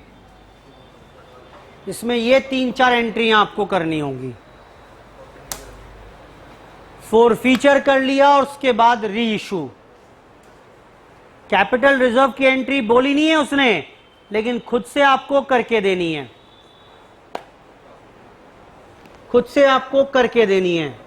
इसमें ये 3-4 एंट्रियां आपको करनी होंगी। फॉरफीचर कर लिया और उसके बाद री इशू। कैपिटल रिजर्व की एंट्री बोली नहीं है उसने, लेकिन खुद से आपको करके देनी है, खुद से आपको करके देनी है।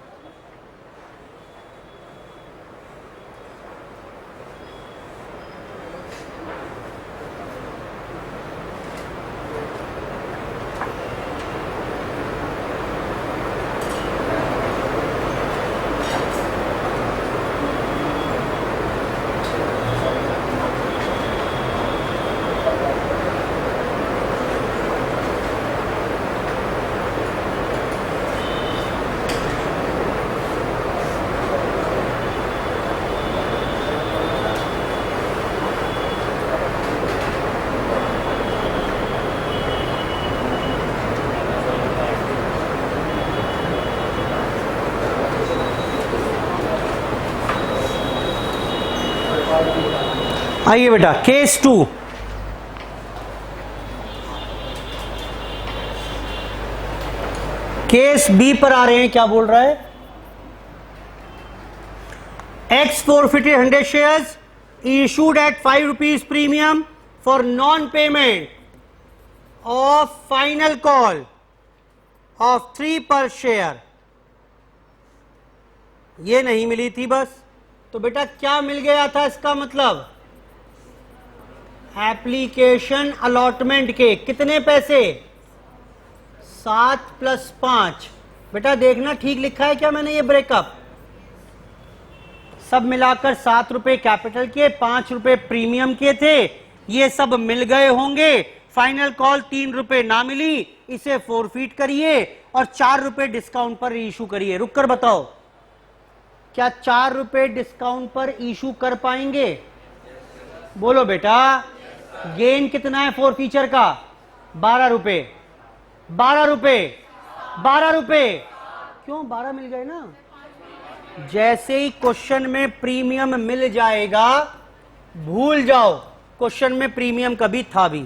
आइए बेटा, केस 2। केस बी पर आ रहे हैं। क्या बोल रहा है? X forfeited 100 shares issued at 5 rupees premium for non payment of final call of 3 पर शेयर। ये नहीं मिली थी बस, तो बेटा क्या मिल गया था? इसका मतलब एप्लीकेशन अलॉटमेंट के कितने पैसे? 7 + 5। बेटा देखना ठीक लिखा है क्या मैंने? ये ब्रेकअप सब मिलाकर 7 रुपए कैपिटल के, 5 रुपए प्रीमियम के थे। ये सब मिल गए होंगे। फाइनल कॉल 3 रुपए ना मिली, इसे फॉरफीट करिए और 4 रुपए डिस्काउंट पर इशू करिए। रुक कर बताओ, क्या 4 रुपए डिस्काउंट पर इशू कर पाएंगे? बोलो बेटा। गेन कितना है फॉरफीचर का? 12 रुपए। 12 रुपए, 12 रुपए। क्यों? 12 मिल गए ना। जैसे ही क्वेश्चन में प्रीमियम मिल जाएगा, भूल जाओ क्वेश्चन में प्रीमियम कभी था भी।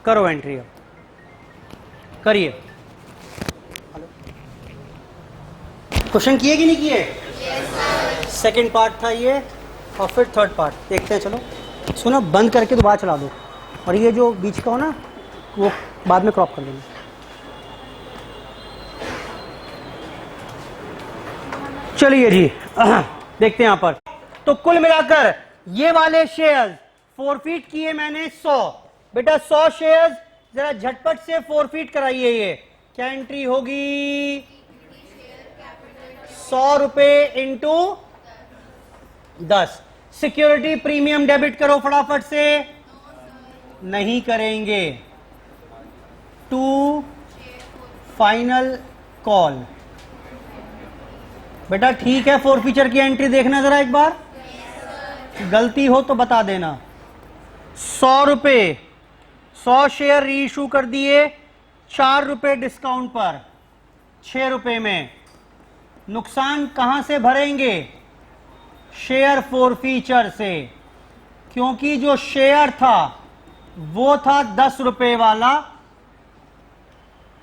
करो एंट्री, करिए। क्वेश्चन किए कि नहीं किए? सेकंड पार्ट था ये, और फिर थर्ड पार्ट देखते हैं। चलो सुनो, बंद करके दोबारा चला दो, और ये जो बीच का हो ना वो बाद में क्रॉप कर देना। चलिए जी, देखते हैं यहां पर। तो कुल मिलाकर ये वाले शेयर्स फॉरफीट किए मैंने 100। बेटा 100 शेयर्स जरा झटपट से फॉरफीट कराइए। ये क्या एंट्री होगी? 100 रुपए इंटू 10। सिक्योरिटी प्रीमियम डेबिट करो फटाफट से। नहीं करेंगे। 2 फाइनल कॉल। बेटा ठीक है, फॉरफीचर की एंट्री देखना जरा एक बार। गलती हो तो बता देना। 100 रुपए, 100 शेयर रीइशू कर दिए, 4 रुपए डिस्काउंट पर, 6 रुपए में। नुकसान कहां से भरेंगे? शेयर फॉरफीचर से, क्योंकि जो शेयर था वो था 10 रुपए वाला,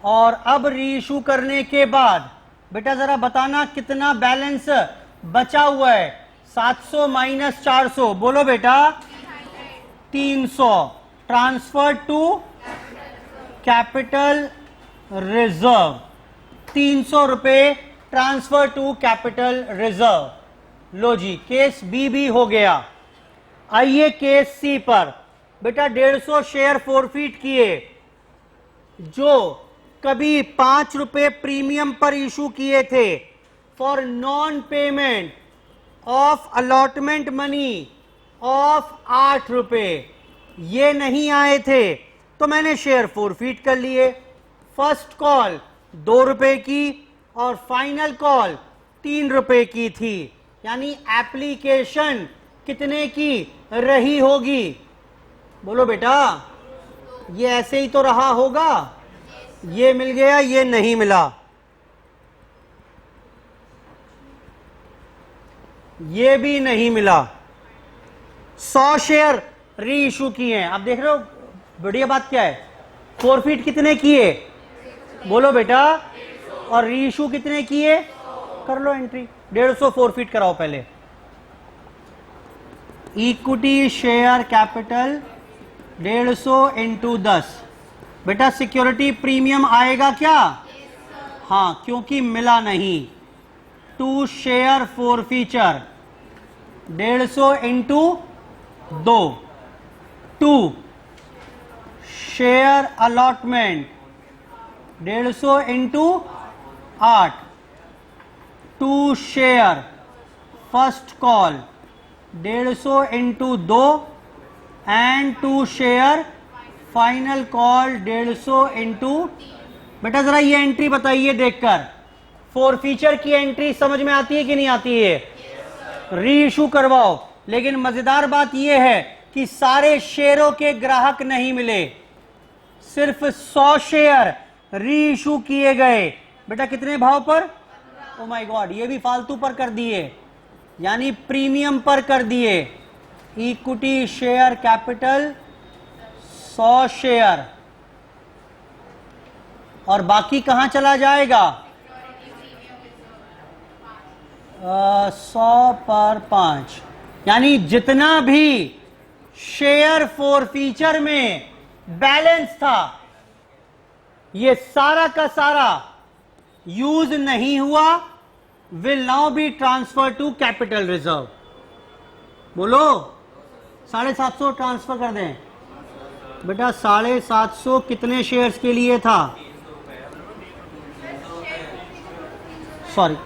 और अब रीइशू करने के बाद बेटा जरा बताना कितना बैलेंस बचा हुआ है? 700 माइनस 400, बोलो बेटा। 300 ट्रांसफर टू कैपिटल रिजर्व। 300 रुपए ट्रांसफर टू कैपिटल रिजर्व। लो जी, केस बी भी हो गया। आइए केस सी पर। बेटा 150 शेयर फॉरफीट किए, जो कभी 5 रुपए प्रीमियम पर इशू किए थे for non payment of allotment money of 8 रुपए। ये नहीं आए थे तो मैंने शेयर फॉरफीट कर लिए। फर्स्ट कॉल 2 रुपए की और फाइनल कॉल 3 रुपए की थी, यानी एप्लीकेशन कितने की रही होगी? बोलो बेटा। ये ऐसे ही तो रहा होगा। ये मिल गया, ये नहीं मिला। ये भी नहीं मिला। 100 शेयर री इशू किए हैं। आप देख रहे हो बढ़िया बात क्या है? फोरफीट कितने किए, बोलो बेटा, और री इशू कितने किए, कर लो एंट्री। 150 फोरफीट कराओ पहले। Equity share capital 150 into 10। बेटा सिक्योरिटी प्रीमियम आएगा क्या, हाँ, क्योंकि मिला नहीं। 2 share forfeiture 150 into 2। 2 share allotment 150 into 8। 2 share first call 150 into 2 and 2 share final call 150 into. बेटा जरा ये एंट्री बताइए देखकर, फोरफीचर की एंट्री समझ में आती है कि नहीं आती है? री इशू करवाओ। लेकिन मजेदार बात यह है कि सारे शेयरों के ग्राहक नहीं मिले, सिर्फ 100 शेयर री इशू किए गए। बेटा कितने भाव पर? ओ माय गॉड, ये भी फालतू पर कर दिए, यानी प्रीमियम पर कर दिए। इक्विटी शेयर कैपिटल 100 शेयर, और बाकी कहां चला जाएगा? 100 पर 5, यानी जितना भी शेयर फोरफीचर में बैलेंस था, ये सारा का सारा यूज नहीं हुआ, will now be transfer to capital reserve. बोलो 750 ट्रांसफर कर दें। बेटा 750 कितने शेयर्स के लिए था? सॉरी,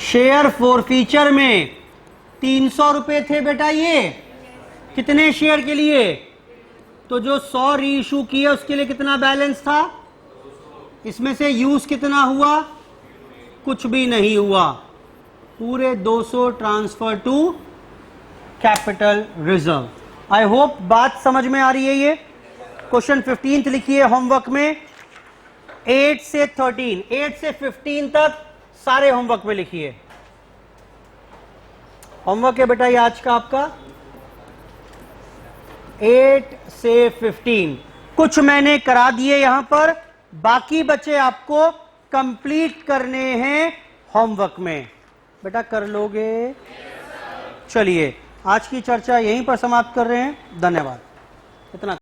शेयर फोरफीचर में 300 रुपए थे बेटा। ये कितने शेयर के लिए? तो जो 100 री इशू किए उसके लिए कितना बैलेंस था? इसमें से यूज कितना हुआ? कुछ भी नहीं हुआ। पूरे 200 transfer to capital reserve. I hope बात समझ में आ रही है। ये क्वेश्चन 15 लिखिए होमवर्क में। 8 से 13, 8 से 15 तक सारे होमवर्क में लिखिए। होमवर्क है बेटा ये आज का आपका 8 से 15। कुछ मैंने करा दिए यहां पर, बाकी बचे आपको कंप्लीट करने हैं होमवर्क में। बेटा कर लोगे? चलिए आज की चर्चा यहीं पर समाप्त कर रहे हैं। धन्यवाद। इतना